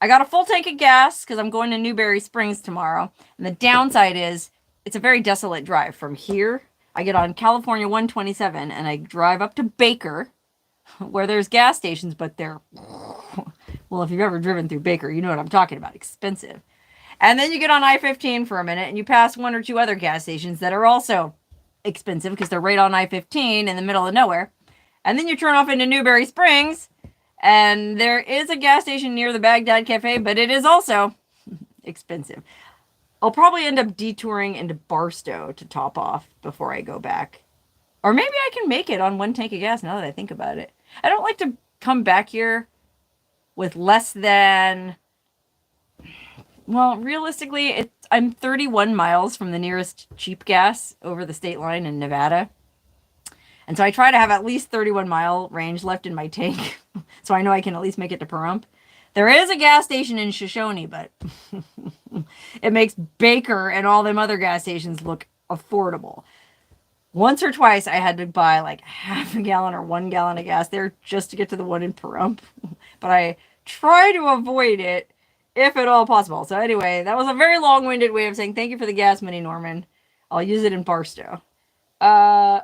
I got a full tank of gas because I'm going to Newberry Springs tomorrow. And the downside is it's a very desolate drive. From here, I get on California 127 and I drive up to Baker, where there's gas stations, but they're, well, if you've ever driven through Baker, you know what I'm talking about. Expensive. And then you get on I-15 for a minute and you pass one or two other gas stations that are also expensive because they're right on I-15 in the middle of nowhere. And then you turn off into Newberry Springs, and there is a gas station near the Bagdad Cafe, but it is also expensive. I'll probably end up detouring into Barstow to top off before I go back. Or maybe I can make it on one tank of gas now that I think about it. I don't like to come back here with less than... Well, realistically, I'm 31 miles from the nearest cheap gas over the state line in Nevada. And so I try to have at least 31-mile range left in my tank, so I know I can at least make it to Pahrump. There is a gas station in Shoshone, but it makes Baker and all them other gas stations look affordable. Once or twice, I had to buy like half a gallon or 1 gallon of gas there just to get to the one in Pahrump. But I try to avoid it if at all possible. So anyway, that was a very long-winded way of saying thank you for the gas money, Norman. I'll use it in Barstow. Hold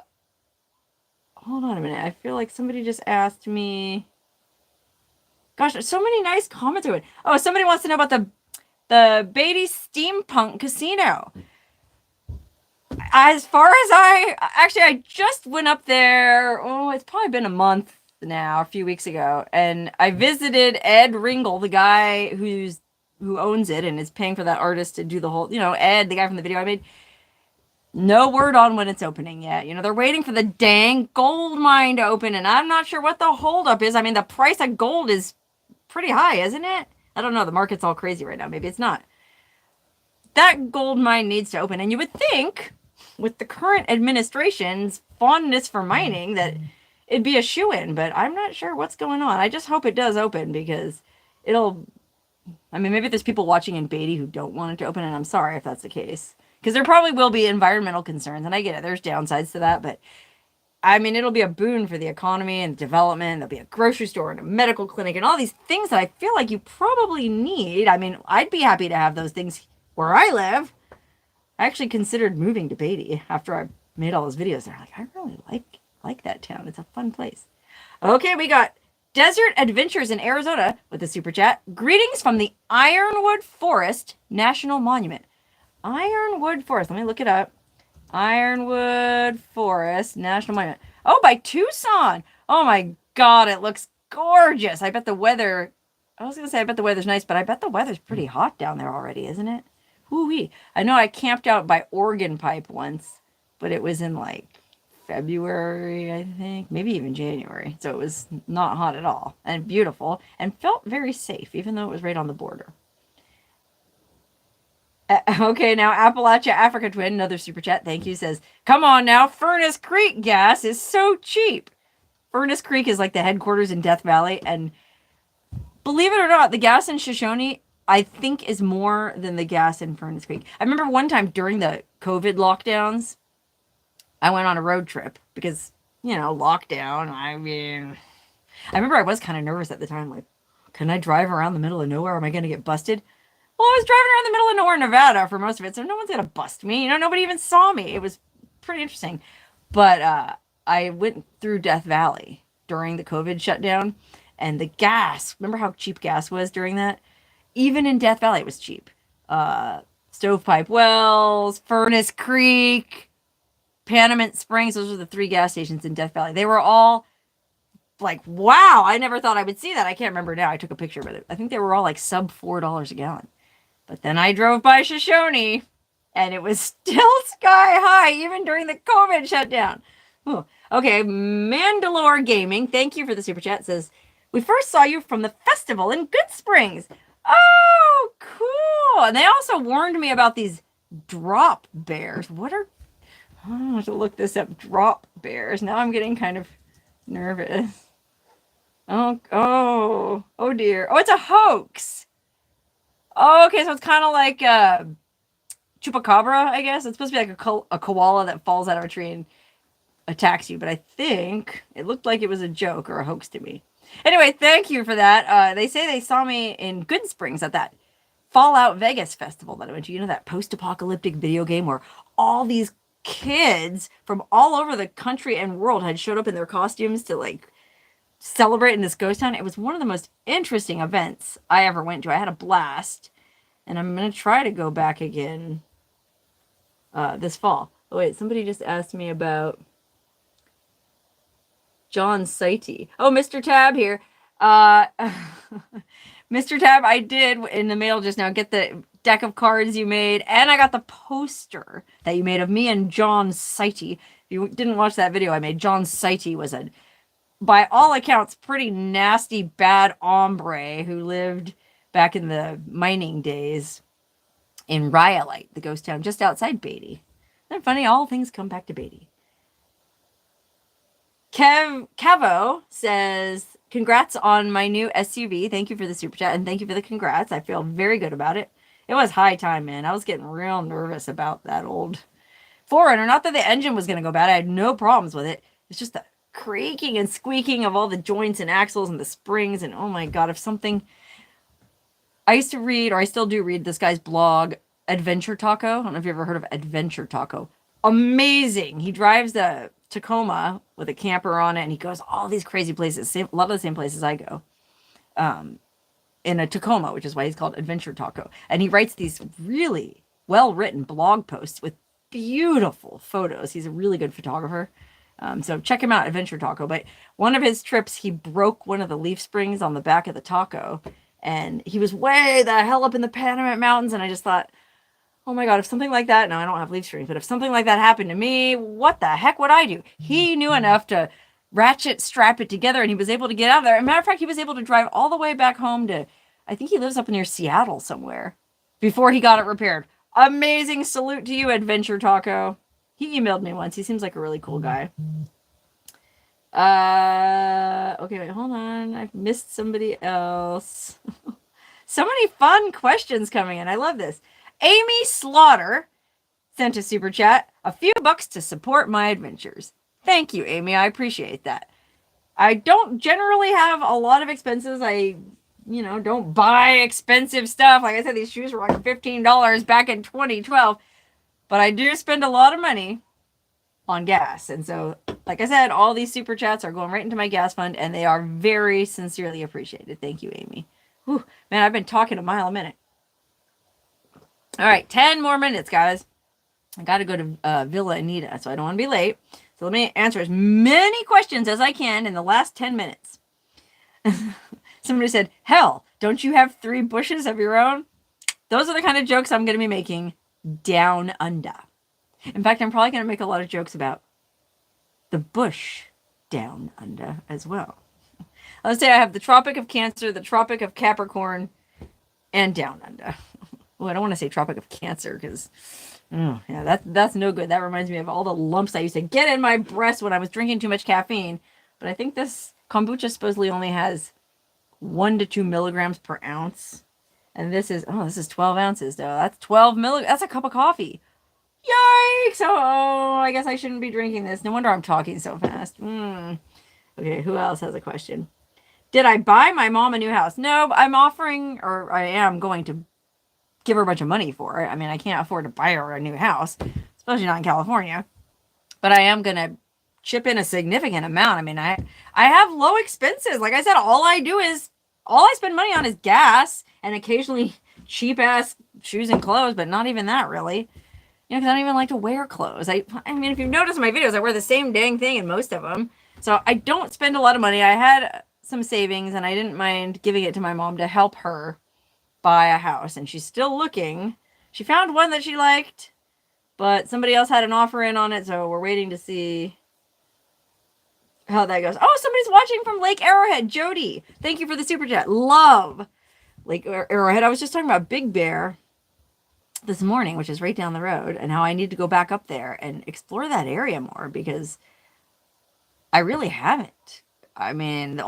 on a minute. I feel like somebody just asked me. Gosh, there's so many nice comments to it. Oh, somebody wants to know about the Beatty Steampunk Casino. As far as I just went up there. Oh, it's probably been a month now, a few weeks ago, and I visited Ed Ringel, the guy who owns it and is paying for that artist to do the whole. Ed, the guy from the video I made. No word on when it's opening yet. They're waiting for the dang gold mine to open, and I'm not sure what the holdup is. I mean, the price of gold is pretty high, isn't it? I don't know. The market's all crazy right now. Maybe it's not. That gold mine needs to open, and you would think, with the current administration's fondness for mining, that it'd be a shoo-in, but I'm not sure what's going on. I just hope it does open because maybe there's people watching in Beatty who don't want it to open, and I'm sorry if that's the case. Because there probably will be environmental concerns, and I get it. There's downsides to that, but it'll be a boon for the economy and development. There'll be a grocery store and a medical clinic and all these things that I feel like you probably need. I'd be happy to have those things where I live. I actually considered moving to Beatty after I made all those videos. And I'm like, I really like that town. It's a fun place. Okay, we got Desert Adventures in Arizona with a super chat. Greetings from the Ironwood Forest National Monument. Ironwood Forest. Let me look it up. Ironwood Forest National Monument. Oh, by Tucson. Oh my God, it looks gorgeous. I bet the weather... I was going to say I bet the weather's nice, but I bet the weather's pretty hot down there already, isn't it? Woo-wee. I know I camped out by Oregon Pipe once, but it was in like February, I think. Maybe even January. So it was not hot at all. And beautiful. And felt very safe, even though it was right on the border. Okay, now Appalachia Africa Twin, another super chat, thank you, says, come on now, Furnace Creek gas is so cheap. Furnace Creek is like the headquarters in Death Valley, and believe it or not, the gas in Shoshone, I think, is more than the gas in Furnace Creek. I remember one time during the COVID lockdowns, I went on a road trip because, lockdown, I remember I was kind of nervous at the time, like, can I drive around the middle of nowhere? Am I going to get busted? Well, I was driving around the middle of nowhere, Nevada, for most of it, so no one's going to bust me. Nobody even saw me. It was pretty interesting. But I went through Death Valley during the COVID shutdown, and the gas, remember how cheap gas was during that? Even in Death Valley, it was cheap. Stovepipe Wells, Furnace Creek, Panamint Springs, those were the 3 gas stations in Death Valley. They were all like, wow, I never thought I would see that. I can't remember now. I took a picture of it. I think they were all like sub $4 a gallon. But then I drove by Shoshone, and it was still sky high even during the COVID shutdown. Ooh. Okay, Mandalore Gaming, thank you for the super chat. Says, we first saw you from the festival in Good Springs. Oh, cool. And they also warned me about these drop bears. What are... I have to look this up. Drop bears. Now I'm getting kind of nervous. Oh dear. Oh, it's a hoax. Oh, okay, so it's kind of like chupacabra, I guess. It's supposed to be like a koala that falls out of a tree and attacks you, but I think it looked like it was a joke or a hoax to me. Anyway, thank you for that. They say they saw me in Good Springs at that Fallout Vegas festival that I went to. You know, that post-apocalyptic video game where all these kids from all over the country and world had showed up in their costumes to like celebrate in this ghost town. It was one of the most interesting events I ever went to. I had a blast, and I'm going to try to go back again this fall. Oh, wait, somebody just asked me about John Saiti. Oh, Mr. Tab here. Mr. Tab, I did in the mail just now get the deck of cards you made, and I got the poster that you made of me and John Saiti. If you didn't watch that video I made, John Saiti was a, by all accounts, pretty nasty, bad hombre who lived back in the mining days in Rhyolite, the ghost town just outside Beatty. Isn't it funny? All things come back to Beatty. Cavo says, congrats on my new SUV. Thank you for the super chat, and thank you for the congrats. I feel very good about it. It was high time, man. I was getting real nervous about that old 4Runner. Not that the engine was going to go bad. I had no problems with it. It's just the creaking and squeaking of all the joints and axles and the springs. And oh my God, if something... I used to read, or I still do read, this guy's blog, Adventure Taco. I don't know if you've ever heard of Adventure Taco. Amazing. He drives the Tacoma with a camper on it, and he goes all these crazy places, a lot of the same places I go, in a Tacoma, which is why he's called Adventure Taco. And he writes these really well-written blog posts with beautiful photos. He's a really good photographer. So check him out, Adventure Taco. But one of his trips, he broke one of the leaf springs on the back of the taco, and he was way the hell up in the Panamint Mountains, and I just thought, oh my God, if something like that, no, I don't have leaf springs, but if something like that happened to me, what the heck would I do? He knew enough to ratchet strap it together, and he was able to get out of there. As a matter of fact, he was able to drive all the way back home to, I think he lives up near Seattle somewhere, before he got it repaired. Amazing. Salute to you, Adventure Taco. He emailed me once. He seems like a really cool guy. Okay, wait, hold on. I've missed somebody else. So many fun questions coming in. I love this. Amy Slaughter sent a super chat. A few bucks to support my adventures. Thank you, Amy. I appreciate that. I don't generally have a lot of expenses. I, don't buy expensive stuff. Like I said, these shoes were like $15 back in 2012. But I do spend a lot of money on gas. And so, like I said, all these super chats are going right into my gas fund, and they are very sincerely appreciated. Thank you, Amy. Whew, man, I've been talking a mile a minute. All right, 10 more minutes, guys. I got to go to Villa Anita, so I don't want to be late. So let me answer as many questions as I can in the last 10 minutes. Somebody said, hell, don't you have 3 bushes of your own? Those are the kind of jokes I'm going to be making down under. In fact, I'm probably going to make a lot of jokes about the bush down under as well. Let's say I have the Tropic of Cancer, the Tropic of Capricorn, and down under. Oh, I don't want to say Tropic of Cancer because, that's no good. That reminds me of all the lumps I used to get in my breast when I was drinking too much caffeine. But I think this kombucha supposedly only has 1 to 2 milligrams per ounce. And this is 12 ounces, though. That's 12 milligrams. That's a cup of coffee. Yikes! Oh, I guess I shouldn't be drinking this. No wonder I'm talking so fast. Okay, who else has a question? Did I buy my mom a new house? No, I'm offering, or I am going to give her a bunch of money for it. I mean, I can't afford to buy her a new house, especially not in California. But I am going to chip in a significant amount. I mean, I have low expenses. Like I said, all I spend money on is gas and occasionally cheap ass shoes and clothes, but not even that really. Because I don't even like to wear clothes. I mean, if you've noticed in my videos, I wear the same dang thing in most of them. So I don't spend a lot of money. I had some savings, and I didn't mind giving it to my mom to help her buy a house. And she's still looking. She found one that she liked. But somebody else had an offer in on it, so we're waiting to see how that goes. Oh, somebody's watching from Lake Arrowhead. Jody, thank you for the super chat. Love Lake Arrowhead. I was just talking about Big Bear this morning, which is right down the road, and how I need to go back up there and explore that area more because I really haven't. I mean,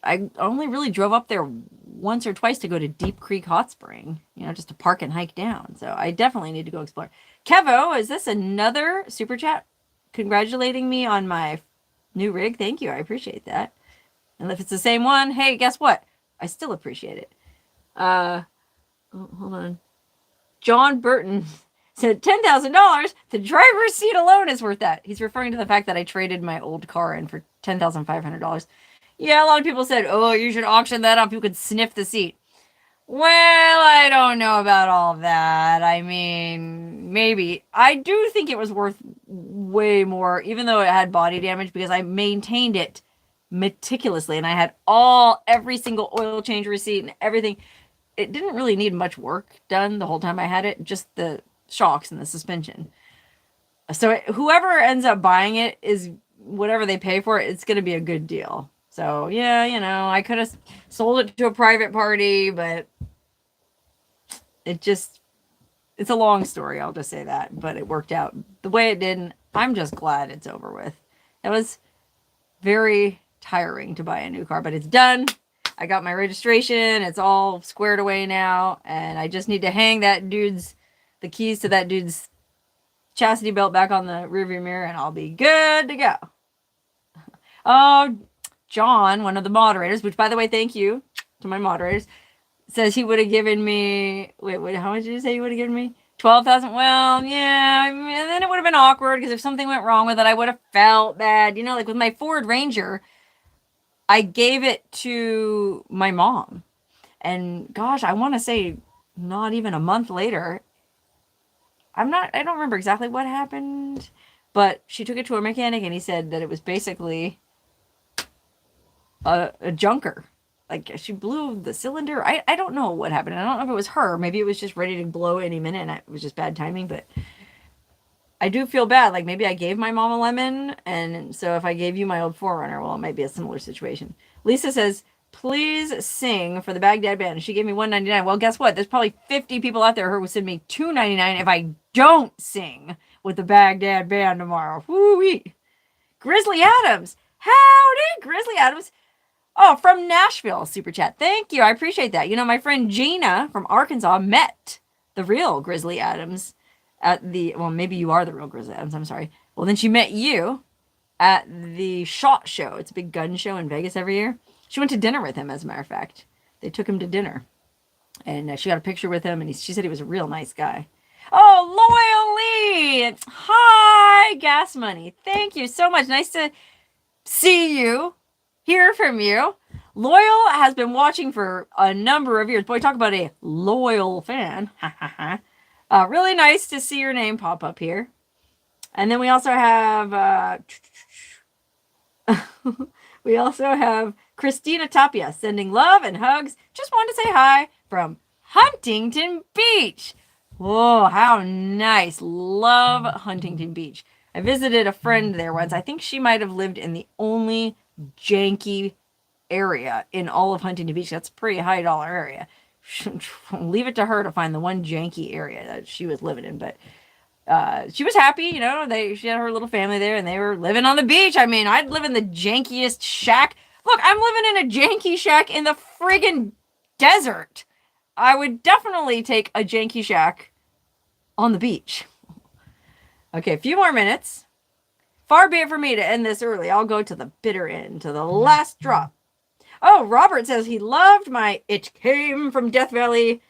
I only really drove up there once or twice to go to Deep Creek Hot Spring, just to park and hike down. So I definitely need to go explore. Kevo, is this another super chat congratulating me on my new rig? Thank you. I appreciate that. And if it's the same one, hey, guess what? I still appreciate it. Hold on. John Burton said $10,000. The driver's seat alone is worth that. He's referring to the fact that I traded my old car in for $10,500. Yeah, a lot of people said, oh, you should auction that up. You could sniff the seat. Well, I don't know about all of that. I mean, maybe. I do think it was worth way more, even though it had body damage, because I maintained it meticulously, and I had every single oil change receipt and everything. It didn't really need much work done the whole time I had it, just the shocks and the suspension. So whoever ends up buying it is whatever they pay for it, it's going to be a good deal. So yeah, I could have sold it to a private party, but it's a long story. I'll just say that, but it worked out the way it did. And I'm just glad it's over with. It was very tiring to buy a new car, but it's done. I got my registration. It's all squared away now. And I just need to hang the keys to that dude's chastity belt back on the rearview mirror, and I'll be good to go. Oh, John, one of the moderators, which by the way, thank you to my moderators, says he would have given me, wait, how much did you say he would have given me? 12,000. Well, yeah, I mean, and then it would have been awkward because if something went wrong with it, I would have felt bad. Like with my Ford Ranger, I gave it to my mom. And gosh, I want to say not even a month later, I don't remember exactly what happened, but she took it to a mechanic and he said that it was basically a junker. Like she blew the cylinder. I don't know what happened. I don't know if it was her. Maybe it was just ready to blow any minute and it was just bad timing, but I do feel bad. Like maybe I gave my mom a lemon, and so if I gave you my old 4Runner, well, it might be a similar situation. Lisa says, please sing for the Baghdad band. She gave me $1.99. Well, guess what? There's probably 50 people out there who will send me $2.99 if I don't sing with the Baghdad band tomorrow. Woo-wee. Grizzly Adams. Howdy, Grizzly Adams. Oh, from Nashville, super chat. Thank you. I appreciate that. My friend Gina from Arkansas met the real Grizzly Adams well, maybe you are the real Grizzly Adams. I'm sorry. Well, then she met you at the SHOT Show. It's a big gun show in Vegas every year. She went to dinner with him, as a matter of fact. They took him to dinner. And she got a picture with him, and she said he was a real nice guy. Oh, Loyal Lee! Hi, Gas Money. Thank you so much. Nice to see you, hear from you. Loyal has been watching for a number of years. Boy, talk about a loyal fan. Really nice to see your name pop up here. And then we also have Christina Tapia sending love and hugs. Just wanted to say hi from Huntington Beach. Whoa, how nice. Love Huntington Beach. I visited a friend there once. I think she might have lived in the only janky area in all of Huntington Beach. That's a pretty high dollar area. Leave it to her to find the one janky area that she was living in, but she was happy. She had her little family there and they were living on the beach. I mean, I'd live in the jankiest shack. Look, I'm living in a janky shack in the friggin' desert. I would definitely take a janky shack on the beach. Okay, a few more minutes. Far be it for me to end this early. I'll go to the bitter end, to the last drop. Oh, Robert says he loved my It Came from Death Valley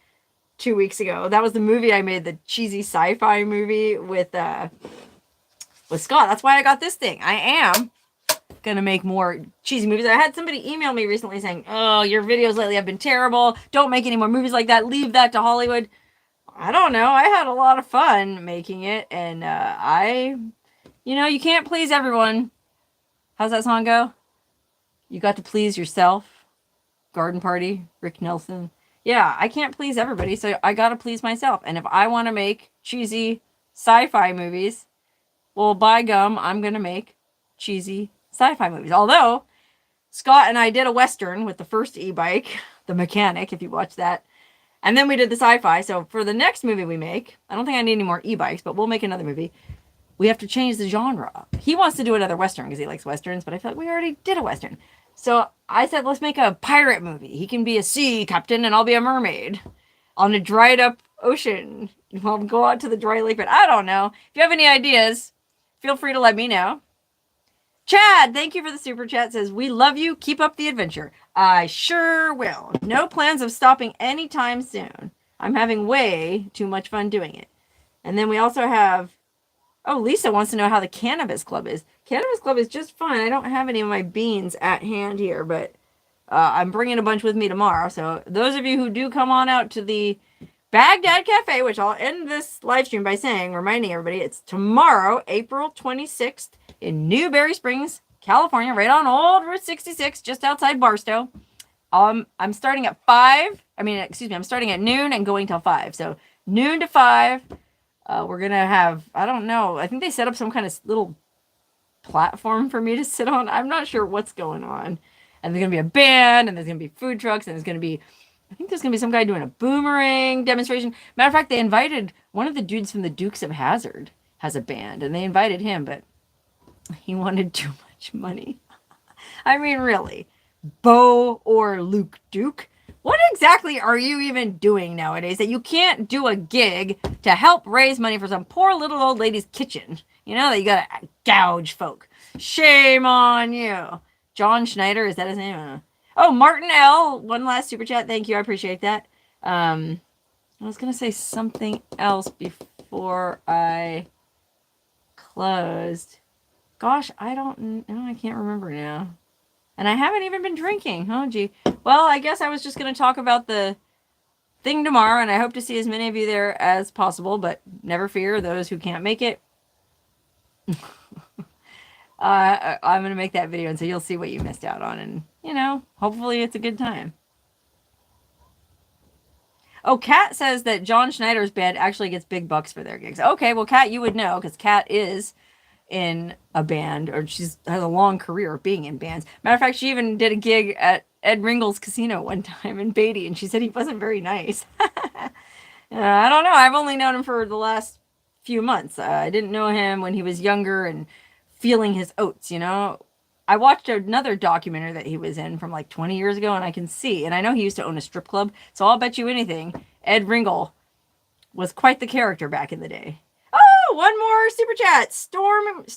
2 weeks ago. That was the movie I made, the cheesy sci-fi movie with Scott. That's why I got this thing. I am going to make more cheesy movies. I had somebody email me recently saying, oh, your videos lately have been terrible. Don't make any more movies like that. Leave that to Hollywood. I don't know. I had a lot of fun making it. And you can't please everyone. How's that song go? You got to please yourself. Garden Party, Rick Nelson. Yeah, I can't please everybody, so I got to please myself. And if I want to make cheesy sci-fi movies. Well, by gum, I'm going to make cheesy sci-fi movies. Although, Scott and I did a Western with the first e-bike, The Mechanic, if you watch that. And then we did the sci-fi. So for the next movie we make, I don't think I need any more e-bikes, but we'll make another movie. We have to change the genre up. He wants to do another Western because he likes Westerns, but I feel like we already did a Western. So I said, let's make a pirate movie. He can be a sea captain and I'll be a mermaid on a dried up ocean. We'll go out to the dry lake, but I don't know. If you have any ideas, feel free to let me know. Chad, thank you for the super chat. Says, we love you. Keep up the adventure. I sure will. No plans of stopping anytime soon. I'm having way too much fun doing it. And then we also have, oh, Lisa wants to know how the Cannabis Club is. Cannabis Club is just fine. I don't have any of my beans at hand here, but I'm bringing a bunch with me tomorrow. So those of you who do come on out to the Bagdad Cafe, which I'll end this live stream by saying, reminding everybody, it's tomorrow, April 26th in Newberry Springs, California, right on Old Route 66, just outside Barstow. I'm starting at 5. I'm starting at noon and going till 5. So noon to 5. We're going to have, I don't know, I think they set up some kind of little platform for me to sit on. I'm not sure what's going on. And there's going to be a band, and there's going to be food trucks, and there's going to be, I think there's going to be some guy doing a boomerang demonstration. Matter of fact, they invited one of the dudes from the Dukes of Hazzard has a band, and they invited him, but he wanted too much money. I mean, really, Bo or Luke Duke? What exactly are you even doing nowadays that you can't do a gig to help raise money for some poor little old lady's kitchen? You know, that you gotta gouge folk. Shame on you. John Schneider, is that his name? Oh, Martin L. One last super chat. Thank you. I appreciate that. I was going to say something else before I closed. Gosh, I can't remember now. And I haven't even been drinking. Oh, gee. Well, I guess I was just going to talk about the thing tomorrow, and I hope to see as many of you there as possible, but never fear, those who can't make it. I'm going to make that video, and so you'll see what you missed out on, and, you know, hopefully it's a good time. Oh, Kat says that John Schneider's band actually gets big bucks for their gigs. Okay, well, Kat, you would know, because Kat is in a band, or has a long career of being in bands. Matter of fact, she even did a gig at Ed Ringle's Casino one time in Beatty, and she said he wasn't very nice. I don't know. I've only known him for the last few months. I didn't know him when he was younger and feeling his oats, you know. I watched another documentary that he was in from like 20 years ago, and I can see, and I know he used to own a strip club, so I'll bet you anything, Ed Ringle was quite the character back in the day. Oh, one more super chat. Storms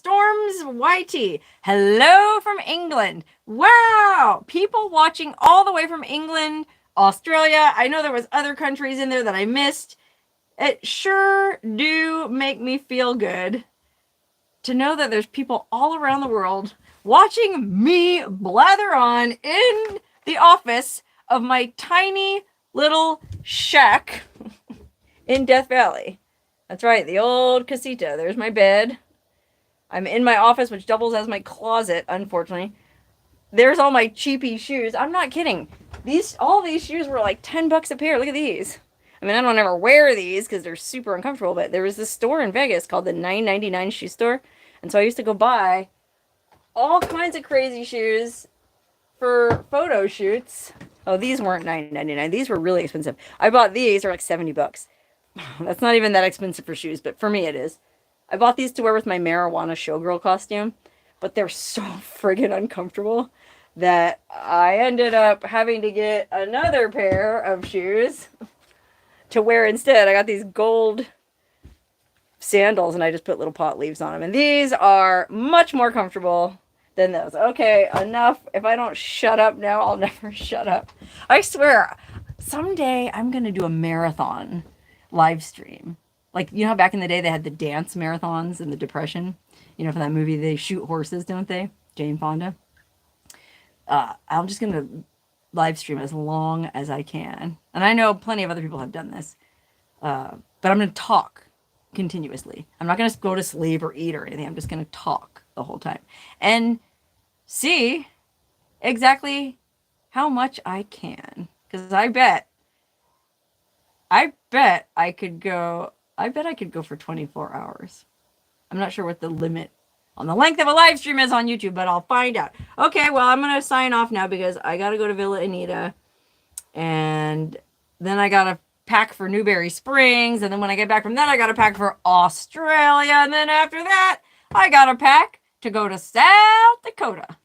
YT. Hello from England. Wow. People watching all the way from England, Australia. I know there was other countries in there that I missed. It sure do make me feel good to know that there's people all around the world watching me blather on in the office of my tiny little shack in Death Valley. That's right, the old casita. There's my bed. I'm in my office, which doubles as my closet, unfortunately. There's all my cheapy shoes. I'm not kidding. All these shoes were like $10 a pair. Look at these. I mean, I don't ever wear these because they're super uncomfortable, but there was this store in Vegas called the $9.99 shoe store. And so I used to go buy all kinds of crazy shoes for photo shoots. Oh, these weren't $9.99. These were really expensive. I bought these. They're like $70. That's not even that expensive for shoes, but for me it is. I bought these to wear with my marijuana showgirl costume, but they're so friggin' uncomfortable that I ended up having to get another pair of shoes to wear instead. I got these gold sandals, and I just put little pot leaves on them. And these are much more comfortable than those. Okay, enough. If I don't shut up now, I'll never shut up. I swear, someday I'm going to do a marathon live stream. Like, you know how back in the day they had the dance marathons in the Depression? You know, from that movie, they shoot horses, don't they? Jane Fonda. I'm just going to live stream as long as I can. And I know plenty of other people have done this. But I'm going to talk continuously. I'm not going to go to sleep or eat or anything. I'm just going to talk the whole time. And see exactly how much I can. Because I bet I could go I bet I could go for 24 hours. I'm not sure what the limit on the length of a live stream is on YouTube, but I'll find out. Okay, well, I'm going to sign off now because I got to go to Villa Anita. And then I got to pack for Newberry Springs. And then when I get back from that, I got to pack for Australia. And then after that, I got to pack to go to South Dakota.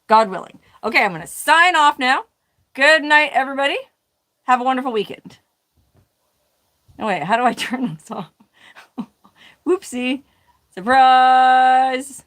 God willing. Okay, I'm going to sign off now. Good night, everybody. Have a wonderful weekend. Oh, wait, how do I turn this off? Whoopsie. Surprise.